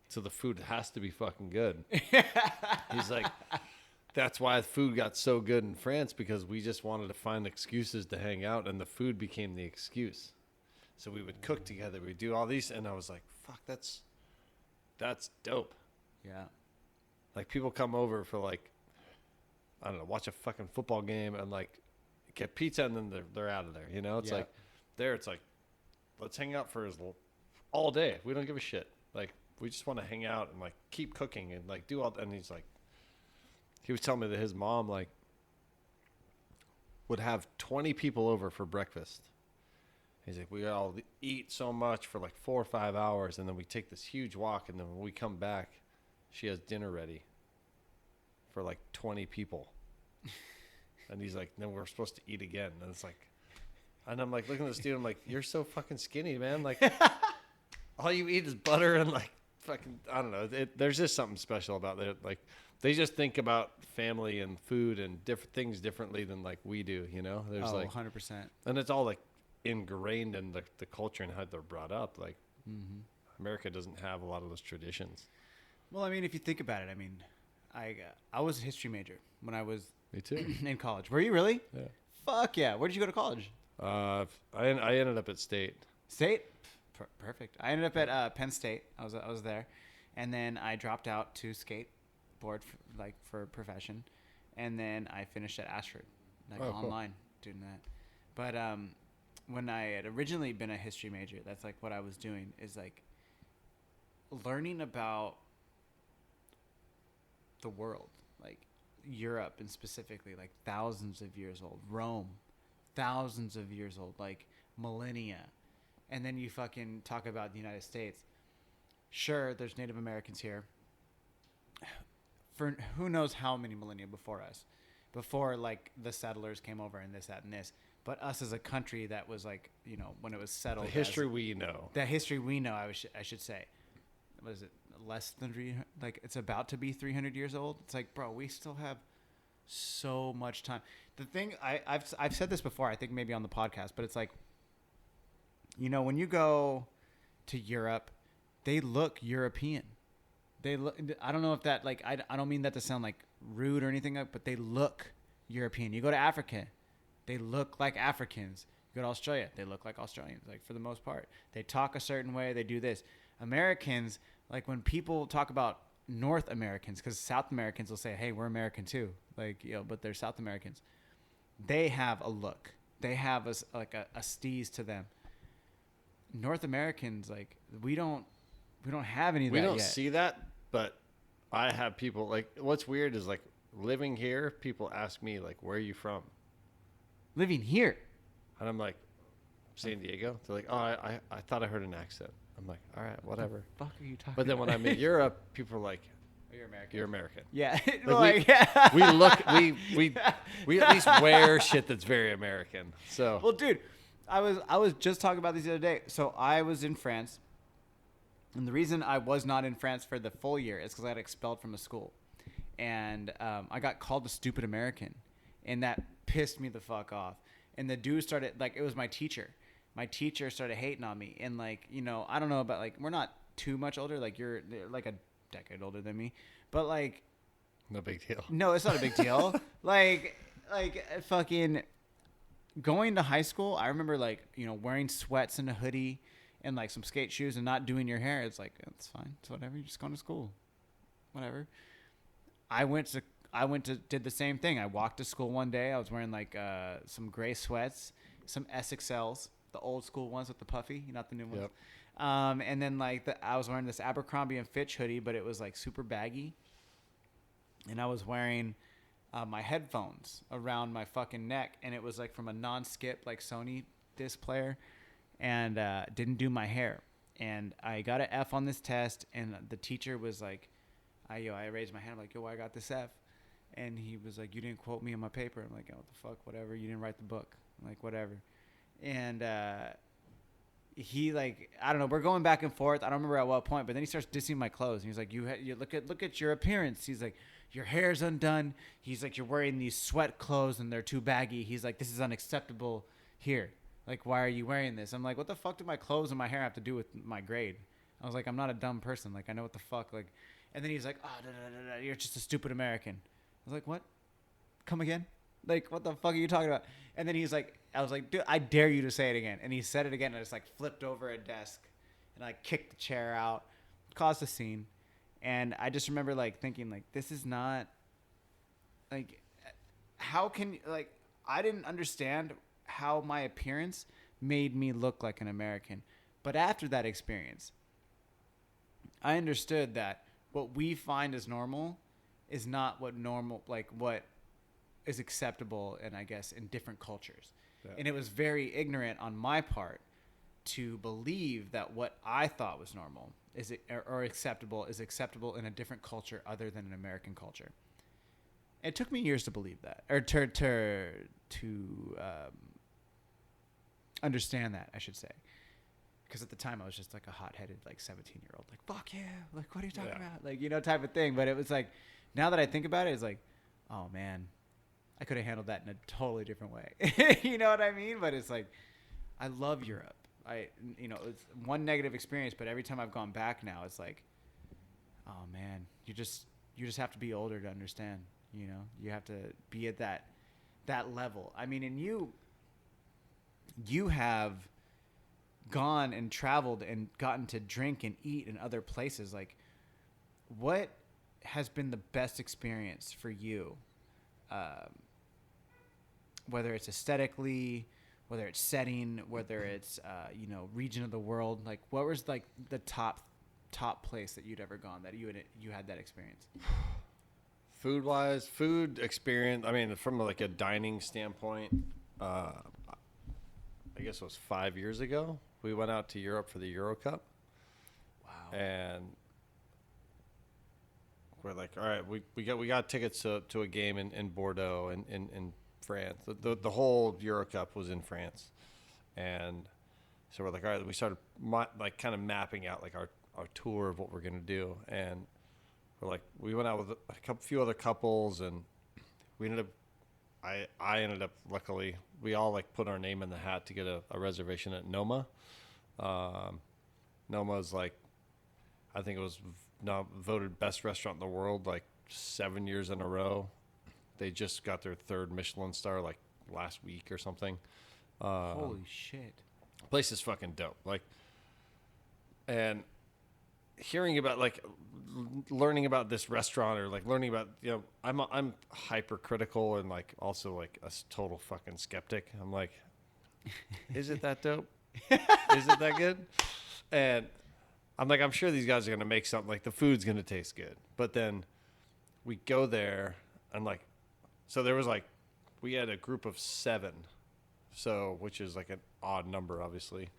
So the food has to be fucking good. He's like, that's why the food got so good in France, because we just wanted to find excuses to hang out, and the food became the excuse. So we would cook together. We'd do all these. And I was like, fuck, that's dope. Yeah. Like, people come over for like, I don't know, watch a fucking football game and like get pizza, and then they're out of there. You know, it's like there, it's like, let's hang out for all day. We don't give a shit. Like, we just want to hang out and like keep cooking and like do all. And he's like, he was telling me that his mom like would have 20 people over for breakfast. He's like, we all eat so much for like 4 or 5 hours, and then we take this huge walk, and then when we come back, she has dinner ready for like 20 people. And he's like, then we're supposed to eat again. And it's like, and I'm like looking at this dude, I'm like, you're so fucking skinny, man. Like, all you eat is butter and like fucking, I don't know. There's just something special about it. Like, they just think about family and food and different things differently than like we do, you know? There's 100%. And it's all like ingrained in the culture and how they're brought up. Like, America doesn't have a lot of those traditions. Well, I mean, if you think about it, I mean, I was a history major when I was Me too. in college. Were you really? Yeah. Fuck yeah. Where did you go to college? I ended up at State. State? Perfect. I ended up at Penn State. I was there. And then I dropped out to skateboard for profession. And then I finished at Ashford, online doing that. But when I had originally been a history major, that's like what I was doing, is like learning about the world, like Europe, and specifically like thousands of years old, Rome, thousands of years old, like millennia. And then you fucking talk about the United States. Sure, there's Native Americans here for who knows how many millennia before us, before like the settlers came over and this, that, and this. But us as a country that was like, you know, when it was settled. The history we know. The history we know, I should say. Was it less than 300? Like, it's about to be 300 years old. It's like, bro, we still have so much time. The thing, I've said this before, I think maybe on the podcast, but it's like, you know, when you go to Europe, they look European. They look, I don't know if that, like, I don't mean that to sound like rude or anything, but they look European. You go to Africa, they look like Africans. You go to Australia, they look like Australians, like, for the most part. They talk a certain way, they do this. Americans, like, when people talk about North Americans, because South Americans will say, hey, we're American too, like, you know, but they're South Americans. They have a look. They have a steez to them. North Americans, like, we don't have any of that yet. We don't see that, but I have people, like, what's weird is, like, living here, people ask me, like, where are you from? Living here. And I'm like, San Diego. They're like, oh, I thought I heard an accent. I'm like, all right, whatever. What the fuck are you talking But then about? when I'm in Europe, people are like, Oh, you're American. you're American. Yeah. Like, we at least wear shit that's very American. So, Well, dude, I was just talking about this the other day. So I was in France, and the reason I was not in France for the full year is because I got expelled from a school. and I got called a stupid American, and that pissed me the fuck off. And the dude started, like, it was my teacher. My teacher started hating on me, and like, you know, I don't know about, like, we're not too much older. Like, you're like a decade older than me, but like, no big deal. No, it's not a big deal. like fucking going to high school. I remember, like, you know, wearing sweats and a hoodie and like some skate shoes and not doing your hair. It's like, it's fine. It's whatever. You're just going to school. Whatever. I went to did the same thing. I walked to school one day. I was wearing like some gray sweats, some SXLs, the old school ones with the puffy, not the new ones. Yep. And then like I was wearing this Abercrombie and Fitch hoodie, but it was like super baggy. And I was wearing my headphones around my fucking neck, and it was like from a non-skip like Sony disc player, and didn't do my hair. And I got an F on this test, and the teacher was like, I raised my hand. I'm like, yo, I got this F. And he was like, you didn't quote me on my paper. I'm like, oh, what the fuck, whatever. You didn't write the book. I'm like, whatever. And he, like, I don't know. We're going back and forth. I don't remember at what point, but then he starts dissing my clothes. And he's like, you look at your appearance. He's like, your hair's undone. He's like, you're wearing these sweat clothes and they're too baggy. He's like, this is unacceptable here. Like, why are you wearing this? I'm like, what the fuck do my clothes and my hair have to do with my grade? I was like, I'm not a dumb person. Like, I know what the fuck. Like, and then he's like, oh, you're just a stupid American. I was like, what? Come again? Like, what the fuck are you talking about? And then he's like, I was like, dude, I dare you to say it again. And he said it again, and I just like flipped over a desk, and I kicked the chair out, caused a scene. And I just remember like thinking, like, this is not, like, how can, like, I didn't understand how my appearance made me look like an American. But after that experience, I understood that what we find as normal is not what is acceptable, and I guess in different cultures. Yeah. And it was very ignorant on my part to believe that what I thought was normal or acceptable is acceptable in a different culture other than an American culture. It took me years to believe that, or to understand that, I should say. Because at the time I was just like a hot-headed, like 17-year-old, like, fuck yeah, like, what are you talking about? Like, you know, type of thing. But it was like, now that I think about it, it's like, oh man, I could have handled that in a totally different way. You know what I mean? But it's like, I love Europe. It's one negative experience, but every time I've gone back now, it's like, oh man, you just have to be older to understand. You know, you have to be at that level. I mean, and you have gone and traveled and gotten to drink and eat in other places. Like, what has been the best experience for you? Whether it's aesthetically, whether it's setting, whether it's region of the world. Like, what was like the top place that you'd ever gone that you had that experience? Food experience. I mean, from like a dining standpoint, I guess it was 5 years ago. We went out to Europe for the Euro Cup. Wow. And we're like, all right, we got tickets to a game in Bordeaux and in France. The whole Euro Cup was in France. And so we're like, all right, we started kind of mapping out like our tour of what we're going to do. And we're like, we went out with a few other couples, and we ended up, I ended up, luckily, we all like put our name in the hat to get a reservation at Noma. Noma is like, I think it was now voted best restaurant in the world like 7 years in a row. They just got their 3rd Michelin star like last week or something. Holy shit. Place is fucking dope. Like, and hearing about like learning about this restaurant, or like learning about, you know, I'm hypercritical and like also like a total fucking skeptic. I'm like, is it that dope? Is it that good? And I'm like, I'm sure these guys are going to make something, like the food's going to taste good. But then we go there and like, so there was like, we had a group of 7, so, which is like an odd number, obviously.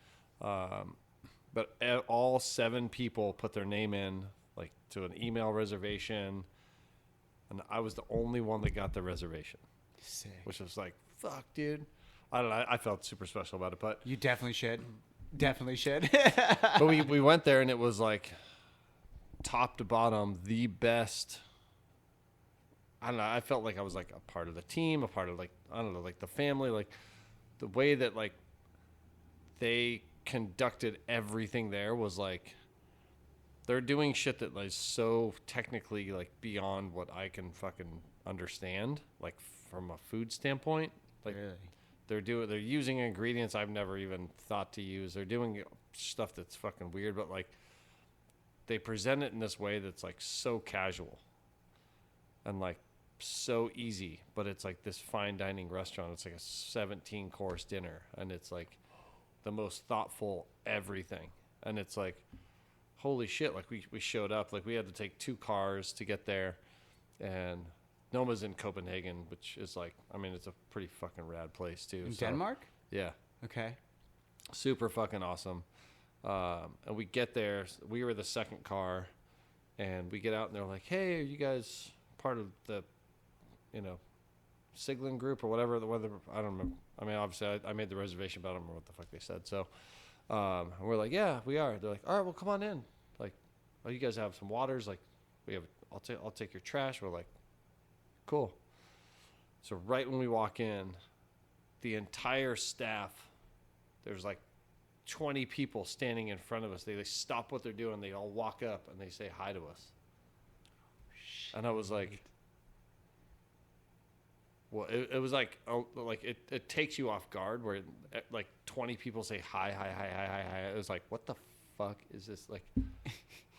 But all 7 people put their name in like to an email reservation. And I was the only one that got the reservation. Sick. Which was like, fuck, dude. I don't know. I felt super special about it, but you definitely should. Definitely should. But we went there, and it was like top to bottom the best I don't know. I felt like I was like a part of the team, a part of like, I don't know, like the family, like the way that like they conducted everything there was like, they're doing shit that is so technically like beyond what I can fucking understand, like from a food standpoint. Like Really? they're using ingredients I've never even thought to use. They're doing stuff that's fucking weird, but like they present it in this way that's like so casual and like so easy, but it's like this fine dining restaurant. It's like a 17 course dinner, and it's like the most thoughtful everything. And it's like, holy shit, like we showed up, like we had to take 2 cars to get there, and Noma's in Copenhagen, which is like, I mean, it's a pretty fucking rad place too. In Denmark? Yeah. Okay. Super fucking awesome. And we get there, we were the second car, and we get out and they're like, hey, are you guys part of the, Siglin group or whatever, I don't remember. I mean, obviously I made the reservation, but I don't remember what the fuck they said. So, and we're like, yeah, we are. They're like, all right, well, come on in. Like, oh, you guys have some waters. Like, I'll take your trash. We're like, cool. So right when we walk in, the entire staff, there's like 20 people standing in front of us. They stop what they're doing. They all walk up and they say hi to us. And I was like, well, it was like, oh, like it takes you off guard where like 20 people say hi. It was like, what the fuck is this? Like,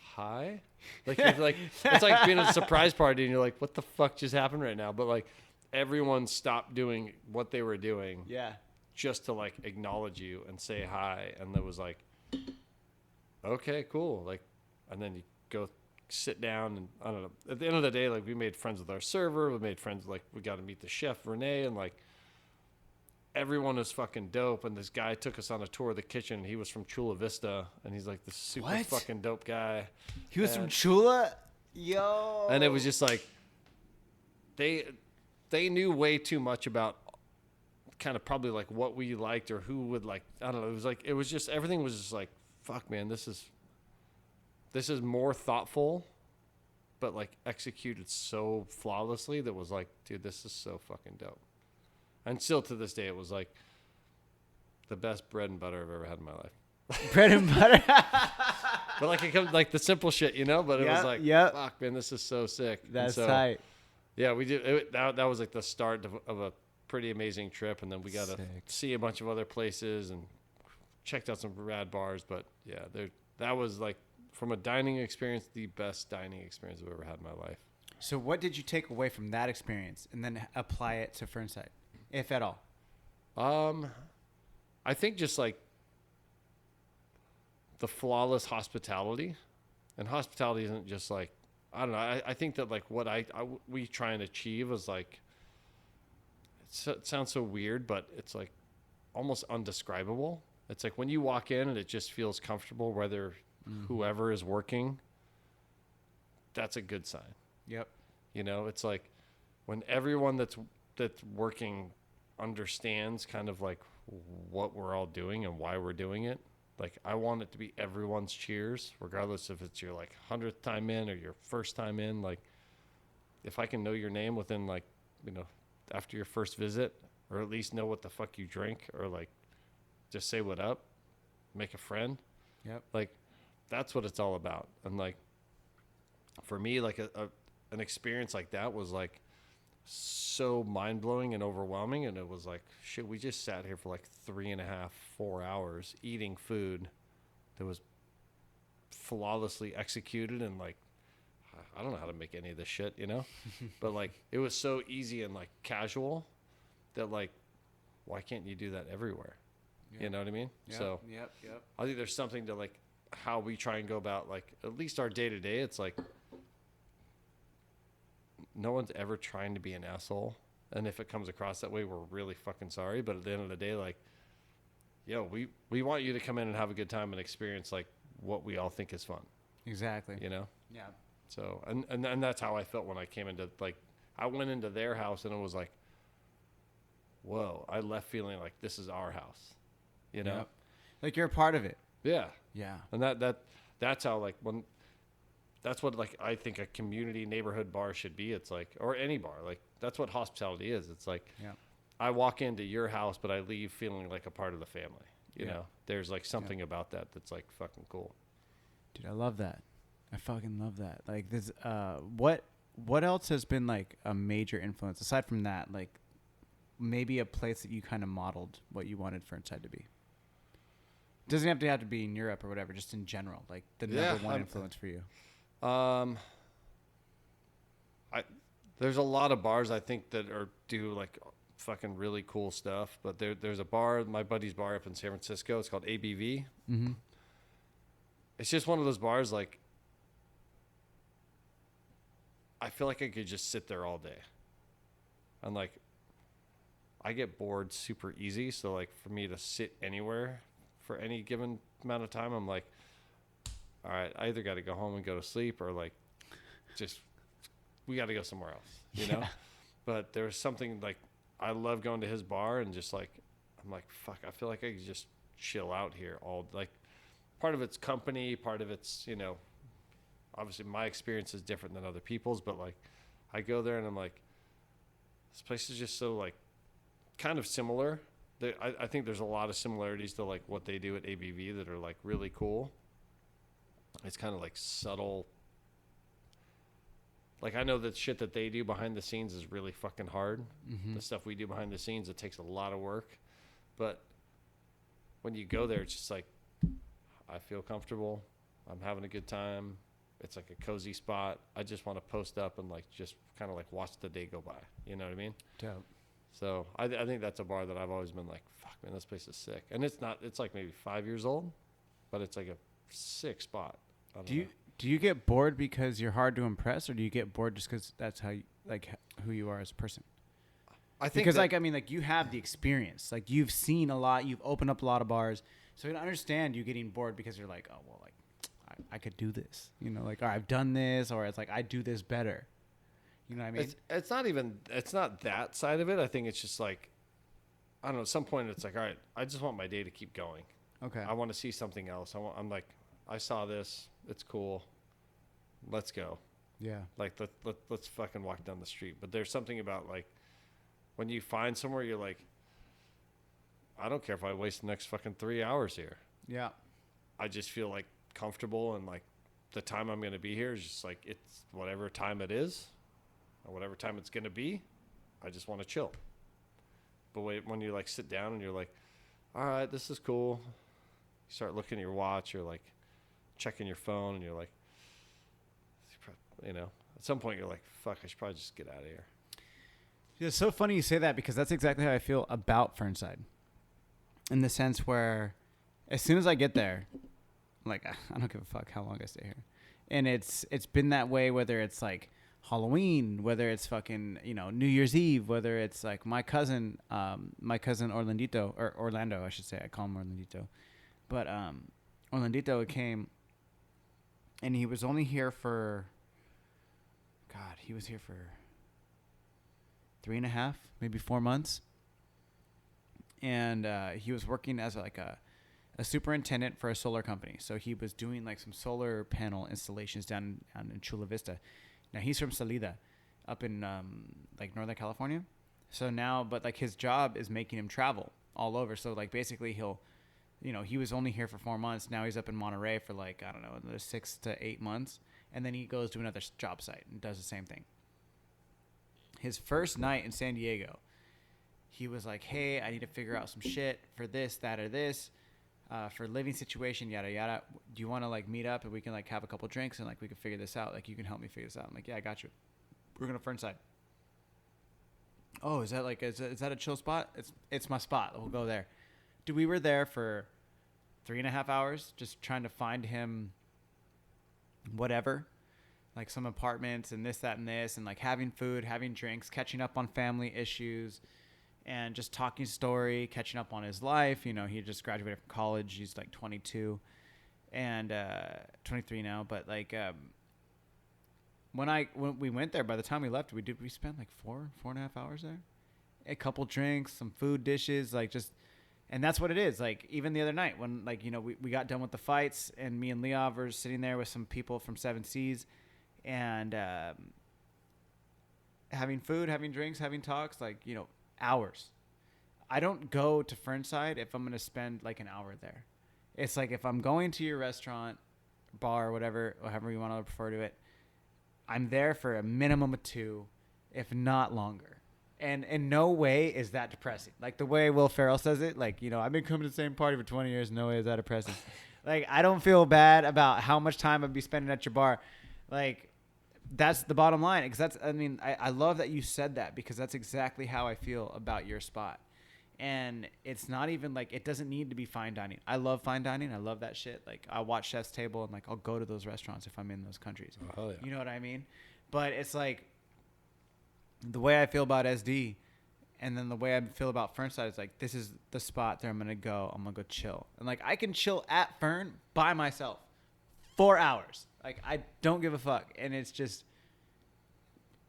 hi? Like, it's like being at a surprise party and you're like, what the fuck just happened right now? But like everyone stopped doing what they were doing. Yeah. Just to like acknowledge you and say hi. And it was like, okay, cool. Like, and then you go sit down, and I don't know, at the end of the day, like we made friends with our server, we made friends, like we got to meet the chef Renee, and like everyone was fucking dope. And this guy took us on a tour of the kitchen. He was from Chula Vista, and he's like this super fucking dope guy. He was from Chula? Yo. And it was just like they knew way too much about kind of probably like what we liked or who would like, I don't know, it was just everything was just like, fuck man, this is more thoughtful, but like executed so flawlessly that was like, dude, this is so fucking dope. And still to this day, it was like the best bread and butter I've ever had in my life. Bread and butter. But like it comes like the simple shit, but it was like, fuck man, this is so sick. That's tight. Yeah, we did. That was like the start of a pretty amazing trip. And then we got to see a bunch of other places and checked out some rad bars. But yeah, that was like, from a dining experience, the best dining experience I've ever had in my life. So what did you take away from that experience and then apply it to Fernside, if at all? I think just like the flawless hospitality. And hospitality isn't just like, I don't know. I think that like what we try and achieve is like, it sounds so weird, but it's like almost undescribable. It's like when you walk in and it just feels comfortable, whether whoever is working, that's a good sign. Yep. It's like when everyone that's working understands kind of like what we're all doing and why we're doing it. Like I want it to be everyone's cheers, regardless if it's your like 100th time in or your first time in. Like if I can know your name within like, after your first visit, or at least know what the fuck you drink, or like just say what up, make a friend. Yep. Like that's what it's all about. And like for me, like an experience like that was like so mind-blowing and overwhelming. And it was like, shit, we just sat here for like 3.5, 4 hours eating food that was flawlessly executed. And like, I don't know how to make any of this shit, but like it was so easy and like casual that like, why can't you do that everywhere? Yep. You know what I mean? Yep. So Yep. I think there's something to like how we try and go about like at least our day to day. It's like no one's ever trying to be an asshole, and if it comes across that way, we're really fucking sorry. But at the end of the day, like, we want you to come in and have a good time and experience like what we all think is fun. Exactly. Yeah. So and that's how I felt when I came into like I went into their house and it was like, whoa! I left feeling like this is our house. Yep. Like you're a part of it. Yeah. Yeah. And that's how like when that's what like I think a community neighborhood bar should be. It's like, or any bar, like that's what hospitality is. It's like, Yeah. I walk into your house, but I leave feeling like a part of the family. You Yeah. know, there's like something about that that's like fucking cool. Dude, I love that. I fucking love that. Like this what else has been like a major influence aside from that? Like maybe a place that you kind of modeled what you wanted Fernside to be. Doesn't have to be in Europe or whatever, just in general, like the number one influence for you. There's a lot of bars I think that do like fucking really cool stuff, but there's a bar, my buddy's bar up in San Francisco. It's called ABV. Mm-hmm. It's just one of those bars like I feel like I could just sit there all day. And like I get bored super easy, so like for me to sit anywhere for any given amount of time, I'm like, all right, I either got to go home and go to sleep or like just we got to go somewhere else, you know? But there's something like I love going to his bar and just like I'm like, fuck, I feel like I could just chill out here all like part of it's company, part of it's, you know, obviously my experience is different than other people's, but like I go there and I'm like, this place is just so like kind of similar. I think there's a lot of similarities to like what they do at ABV that are like really cool. It's kind of like subtle. Like I know that shit that they do behind the scenes is really fucking hard. Mm-hmm. The stuff we do behind the scenes, it takes a lot of work. But when you go there, it's just like, I feel comfortable. I'm having a good time. It's like a cozy spot. I just want to post up and like just kind of like watch the day go by. You know what I mean? Dope. So I think that's a bar that I've always been like, fuck, man, this place is sick. And it's not. It's like maybe 5 years old, but it's like a sick spot. Do you get bored because you're hard to impress, or do you get bored just because that's how you, like who you are as a person? I think because like I mean like you have the experience, like you've seen a lot, you've opened up a lot of bars, so I can understand you getting bored because you're like, oh well, like I could do this, you know, like I've done this, or it's like I do this better. You know what I mean? It's not that side of it. I think it's just like, I don't know, at some point it's like, all right, I just want my day to keep going. Okay. I want to see something else. I'm like, I saw this. It's cool. Let's go. Yeah. Like, let's fucking walk down the street. But there's something about like, when you find somewhere, you're like, I don't care if I waste the next fucking 3 hours here. Yeah. I just feel like comfortable and like the time I'm going to be here is just like, it's whatever time it is. Or whatever time it's going to be, I just want to chill. But when you like sit down and you're like, all right, this is cool. You start looking at your watch, you're like checking your phone and you're like, you know, at some point you're like, fuck, I should probably just get out of here. It's so funny you say that because that's exactly how I feel about Fernside. In the sense where as soon as I get there, I'm like, I don't give a fuck how long I stay here. And it's been that way, whether it's like Halloween, whether it's fucking, you know, New Year's Eve, whether it's like my cousin Orlando, I should say. I call him Orlandito. But Orlandito came and he was only here for, God, he was here for 3.5, maybe 4 months. And he was working as like a superintendent for a solar company. So he was doing like some solar panel installations down in Chula Vista. Now he's from Salida, up in like Northern California. So now, but like his job is making him travel all over. So like basically he'll, you know, he was only here for 4 months. Now he's up in Monterey for like, I don't know, another 6 to 8 months. And then he goes to another job site and does the same thing. His first night in San Diego, he was like, hey, I need to figure out some shit for this, that, or this. For living situation, yada yada. Do you want to like meet up and we can like have a couple drinks and like we can figure this out? Like you can help me figure this out. I'm like, yeah, I got you. We're gonna Fernside. Oh, is that like is that a chill spot? It's my spot. We'll go there. Dude, we were there for 3.5 hours just trying to find him whatever, like some apartments and this, that, and this, and like having food, having drinks, catching up on family issues. And just talking story, catching up on his life. You know, he just graduated from college. He's like 22 and 23 now. But like when we went there, by the time we left, we spent like 4.5 hours there. A couple drinks, some food dishes, like just, And that's what it is. Like, even the other night when, like, you know, we got done with the fights and me and Leov were sitting there with some people from Seven Seas and having food, having drinks, having talks, like, you know, hours. I don't go to Fernside if I'm going to spend like an hour there. It's like if I'm going to your restaurant, bar, whatever, or however you want to refer to it, I'm there for a minimum of 2, if not longer. And in no way is that depressing. Like the way Will Ferrell says it, like, you know, I've been coming to the same party for 20 years. No way is that depressing. Like, I don't feel bad about how much time I'd be spending at your bar. Like, that's the bottom line. Because that's, I mean, I love that you said that because that's exactly how I feel about your spot. And it's not even like, it doesn't need to be fine dining. I love fine dining. I love that shit. Like, I watch Chef's Table and like, I'll go to those restaurants if I'm in those countries. Oh, yeah. You know what I mean? But it's like, the way I feel about SD and then the way I feel about Fernside is like, this is the spot that I'm going to go. I'm going to go chill. And like, I can chill at Fern by myself 4 hours. Like, I don't give a fuck. And it's just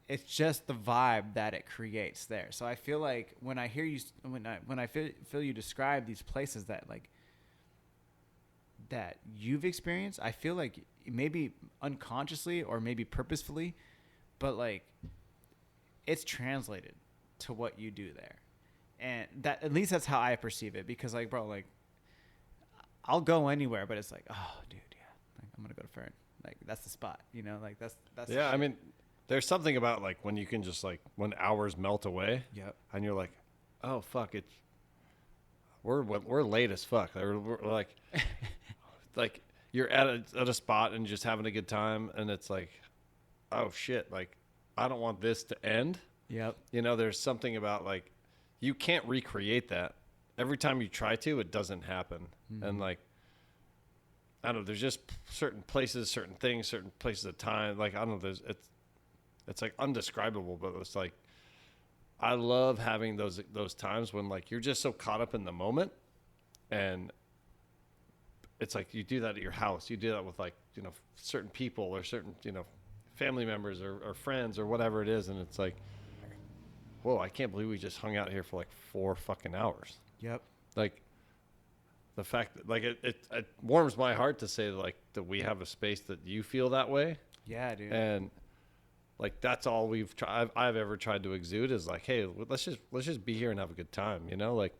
the vibe that it creates there. So I feel like when I hear you, when I feel you describe these places that like, that you've experienced, I feel like maybe unconsciously or maybe purposefully, but like, it's translated to what you do there. And that, at least that's how I perceive it. Because like, bro, like I'll go anywhere, but it's like, oh dude, yeah, like, I'm going to go to Fern. Like, that's the spot, you know, like that's, yeah. I mean, there's something about like when you can just like, when hours melt away. Yep. And you're like, oh fuck, we're late as fuck. We're like, like you're at a spot and just having a good time. And it's like, oh shit. Like, I don't want this to end. Yep. You know, there's something about like, you can't recreate that. Every time you try to, it doesn't happen. Mm-hmm. And like, I don't know, there's just certain places, certain things, certain places of time. Like, I don't know, it's like undescribable, but it's like, I love having those times when like, you're just so caught up in the moment. And it's like, you do that at your house. You do that with like, you know, certain people or certain, you know, family members or friends or whatever it is. And it's like, whoa, I can't believe we just hung out here for like 4 fucking hours. Yep. Like the fact that like, it warms my heart to say like that we have a space that you feel that way. Yeah, dude. And like, that's all I've ever tried to exude is like, hey, let's just be here and have a good time. You know, like,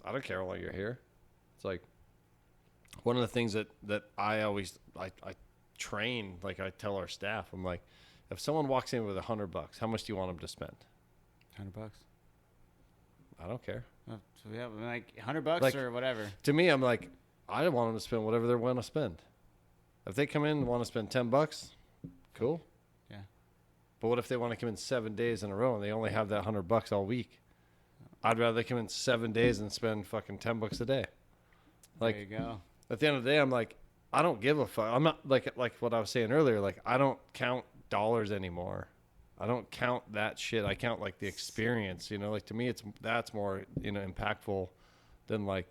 I don't care how long you're here. It's like one of the things that I always, I train, like I tell our staff, I'm like, if someone walks in with $100, how much do you want them to spend? $100. I don't care. So yeah, like $100 like, or whatever. To me, I'm like, I want them to spend whatever they want to spend. If they come in and want to spend $10, cool. Yeah. But what if they want to come in 7 days in a row and they only have that $100 all week? I'd rather they come in 7 days and spend fucking $10 a day. Like, there you go. At the end of the day, I'm like, I don't give a fuck. I'm not like what I was saying earlier. Like, I don't count dollars anymore. I don't count that shit. I count like the experience, you know, like to me, that's more, you know, impactful than like,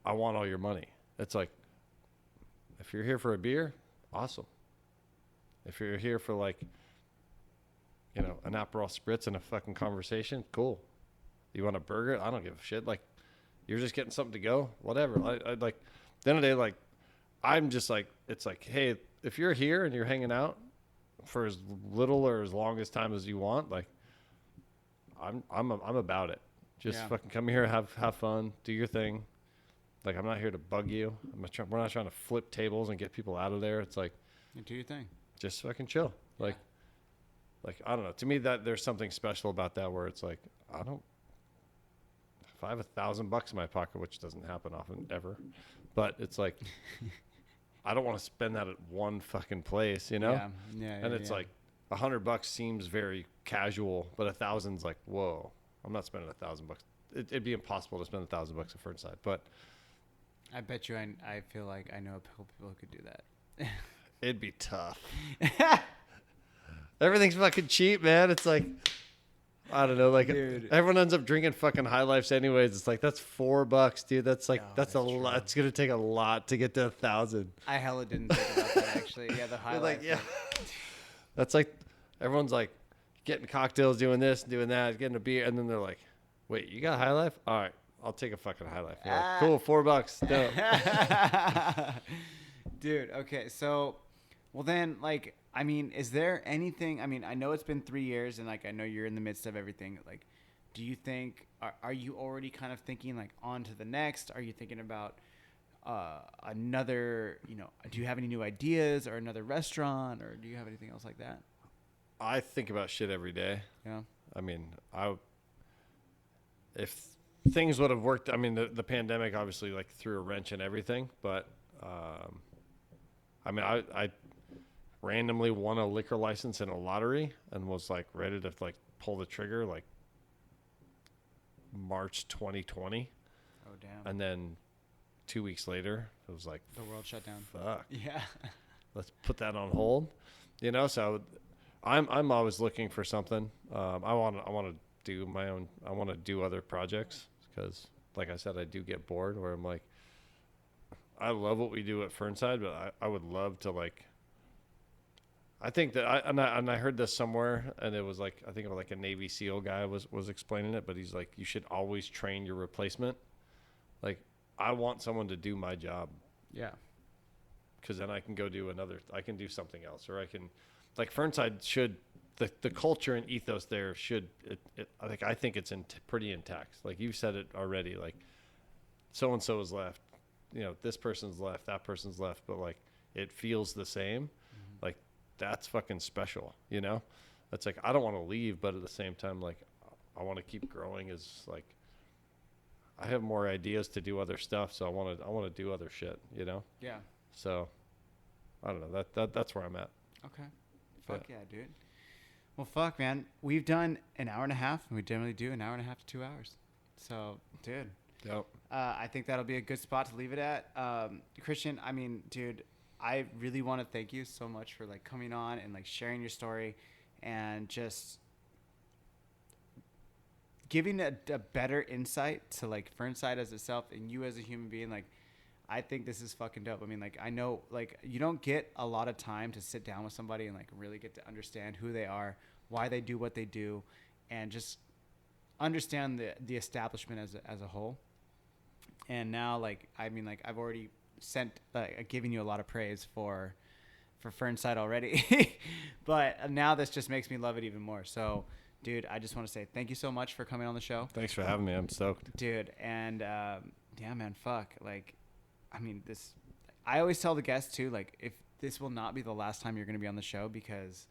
I want all your money. It's like, if you're here for a beer, awesome. If you're here for like, you know, an Aperol Spritz and a fucking conversation, cool. You want a burger? I don't give a shit. Like, you're just getting something to go, whatever. I like, at the end of the day, like, I'm just like, it's like, hey, if you're here and you're hanging out for as little or as long as time as you want, like, I'm about it. Just fucking come here, have fun, do your thing. Like, I'm not here to bug you. We're not trying to flip tables and get people out of there. It's like, you do your thing. Just fucking chill. Like, I don't know. To me, that there's something special about that where it's like, if I have $1,000 in my pocket, which doesn't happen often ever, but it's like, I don't want to spend that at one fucking place, you know? Yeah. And it's like $100 seems very casual, but 1,000's like, whoa, I'm not spending $1,000. It'd be impossible to spend $1,000 at Fernside, but I bet you I feel like I know a couple people who could do that. It'd be tough. Everything's fucking cheap, man. It's like, I don't know, like, dude, everyone ends up drinking fucking High Lifes anyways. It's like, that's $4, dude. That's like, that's a lot. It's gonna take a lot to get to 1,000. I hella didn't think about that actually. Yeah, the High Life. Like, yeah. That's like, everyone's like getting cocktails, doing this, doing that, getting a beer, and then they're like, wait, you got High Life? All right, I'll take a fucking High Life. Like, cool, $4. Dope. Dude, okay, so, well then, like, I mean, is there anything? I mean, I know it's been 3 years, and like I know you're in the midst of everything. Like, do you think are you already kind of thinking like on to the next? Are you thinking about another? You know, do you have any new ideas or another restaurant, or do you have anything else like that? I think about shit every day. Yeah. I mean, if things would have worked, I mean, the pandemic obviously like threw a wrench in everything, but I mean, I randomly won a liquor license in a lottery and was like ready to like pull the trigger like March 2020. Oh damn. And then 2 weeks later, it was like the world shut down. Fuck. Yeah. Let's put that on hold. You know, so I'm always looking for something. I want to do my own. I want to do other projects because, like I said, I do get bored. Where I'm like, I love what we do at Fernside, but I would love to like. I think that I heard this somewhere, and it was like I think it was like a Navy SEAL guy was explaining it, but he's like, you should always train your replacement. Like, I want someone to do my job. Yeah. Because then I can go do I can do something else, or I can, like Fernside should, the culture and ethos there should, I think it's pretty intact. Like you said it already, like so-and-so is left, you know, this person's left, that person's left, but like it feels the same. Mm-hmm. Like that's fucking special, you know? That's like, I don't want to leave, but at the same time, like I want to keep growing as like, I have more ideas to do other stuff. So I want to do other shit, you know? Yeah. So, I don't know. That's where I'm at. Okay. Fuck yeah, dude. Well, fuck, man. We've done an hour and a half, and we generally do an hour and a half to 2 hours. So, dude. Yep. I think that'll be a good spot to leave it at. Christian, I mean, dude, I really want to thank you so much for, like, coming on and, like, sharing your story and just giving a better insight to, like, Fernside as itself and you as a human being, like, I think this is fucking dope. I mean, like, I know, like, you don't get a lot of time to sit down with somebody and, like, really get to understand who they are, why they do what they do, and just understand the establishment as a whole. And now, like, I mean, like, I've already given you a lot of praise for Fernside already. But now this just makes me love it even more. So, dude, I just want to say thank you so much for coming on the show. Thanks for having me. I'm stoked. Dude, and, yeah, man, fuck, like, I mean, I always tell the guests too, like, if this will not be the last time you're going to be on the show, because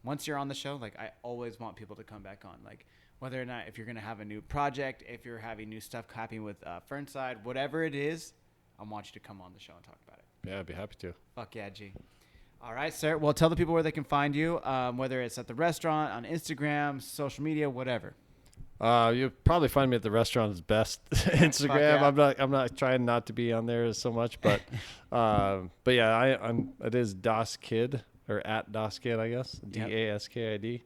once you're on the show, like, I always want people to come back on, like, whether or not, if you're going to have a new project, if you're having new stuff happening with Fernside, whatever it is, I want you to come on the show and talk about it. Yeah, I'd be happy to. Fuck yeah, G. All right, sir. Well, tell the people where they can find you, whether it's at the restaurant, on Instagram, social media, whatever. You'll probably find me at the restaurant's best Instagram. Yeah. I'm not trying not to be on there so much, but yeah, it is Das Kid, or at Das Kid, I guess. DASKID.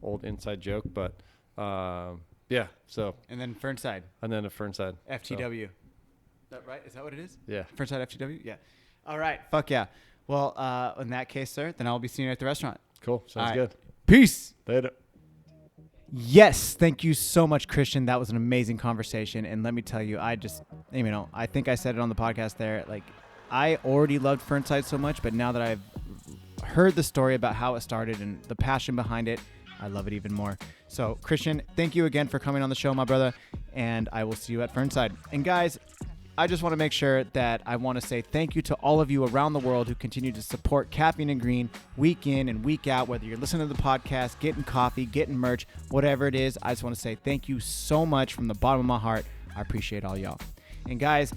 Old inside joke, but yeah. So. And then Fernside. And then a Fernside. FTW. So. That right? Is that what it is? Yeah. Fernside FTW. Yeah. All right. Fuck yeah. Well, in that case, sir, then I'll be seeing you at the restaurant. Cool. Sounds good. Peace. Later. Yes, thank you so much, Christian. That was an amazing conversation. And let me tell you, I think I said it on the podcast there. Like, I already loved Fernside so much, but now that I've heard the story about how it started and the passion behind it, I love it even more. So, Christian, thank you again for coming on the show, my brother. And I will see you at Fernside. And guys, I just want to make sure that I want to say thank you to all of you around the world who continue to support Caffeine and Green week in and week out, whether you're listening to the podcast, getting coffee, getting merch, whatever it is. I just want to say thank you so much from the bottom of my heart. I appreciate all y'all. And guys,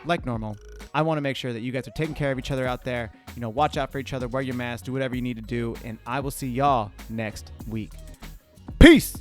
like normal, I want to make sure that you guys are taking care of each other out there. You know, watch out for each other, wear your mask, do whatever you need to do. And I will see y'all next week. Peace.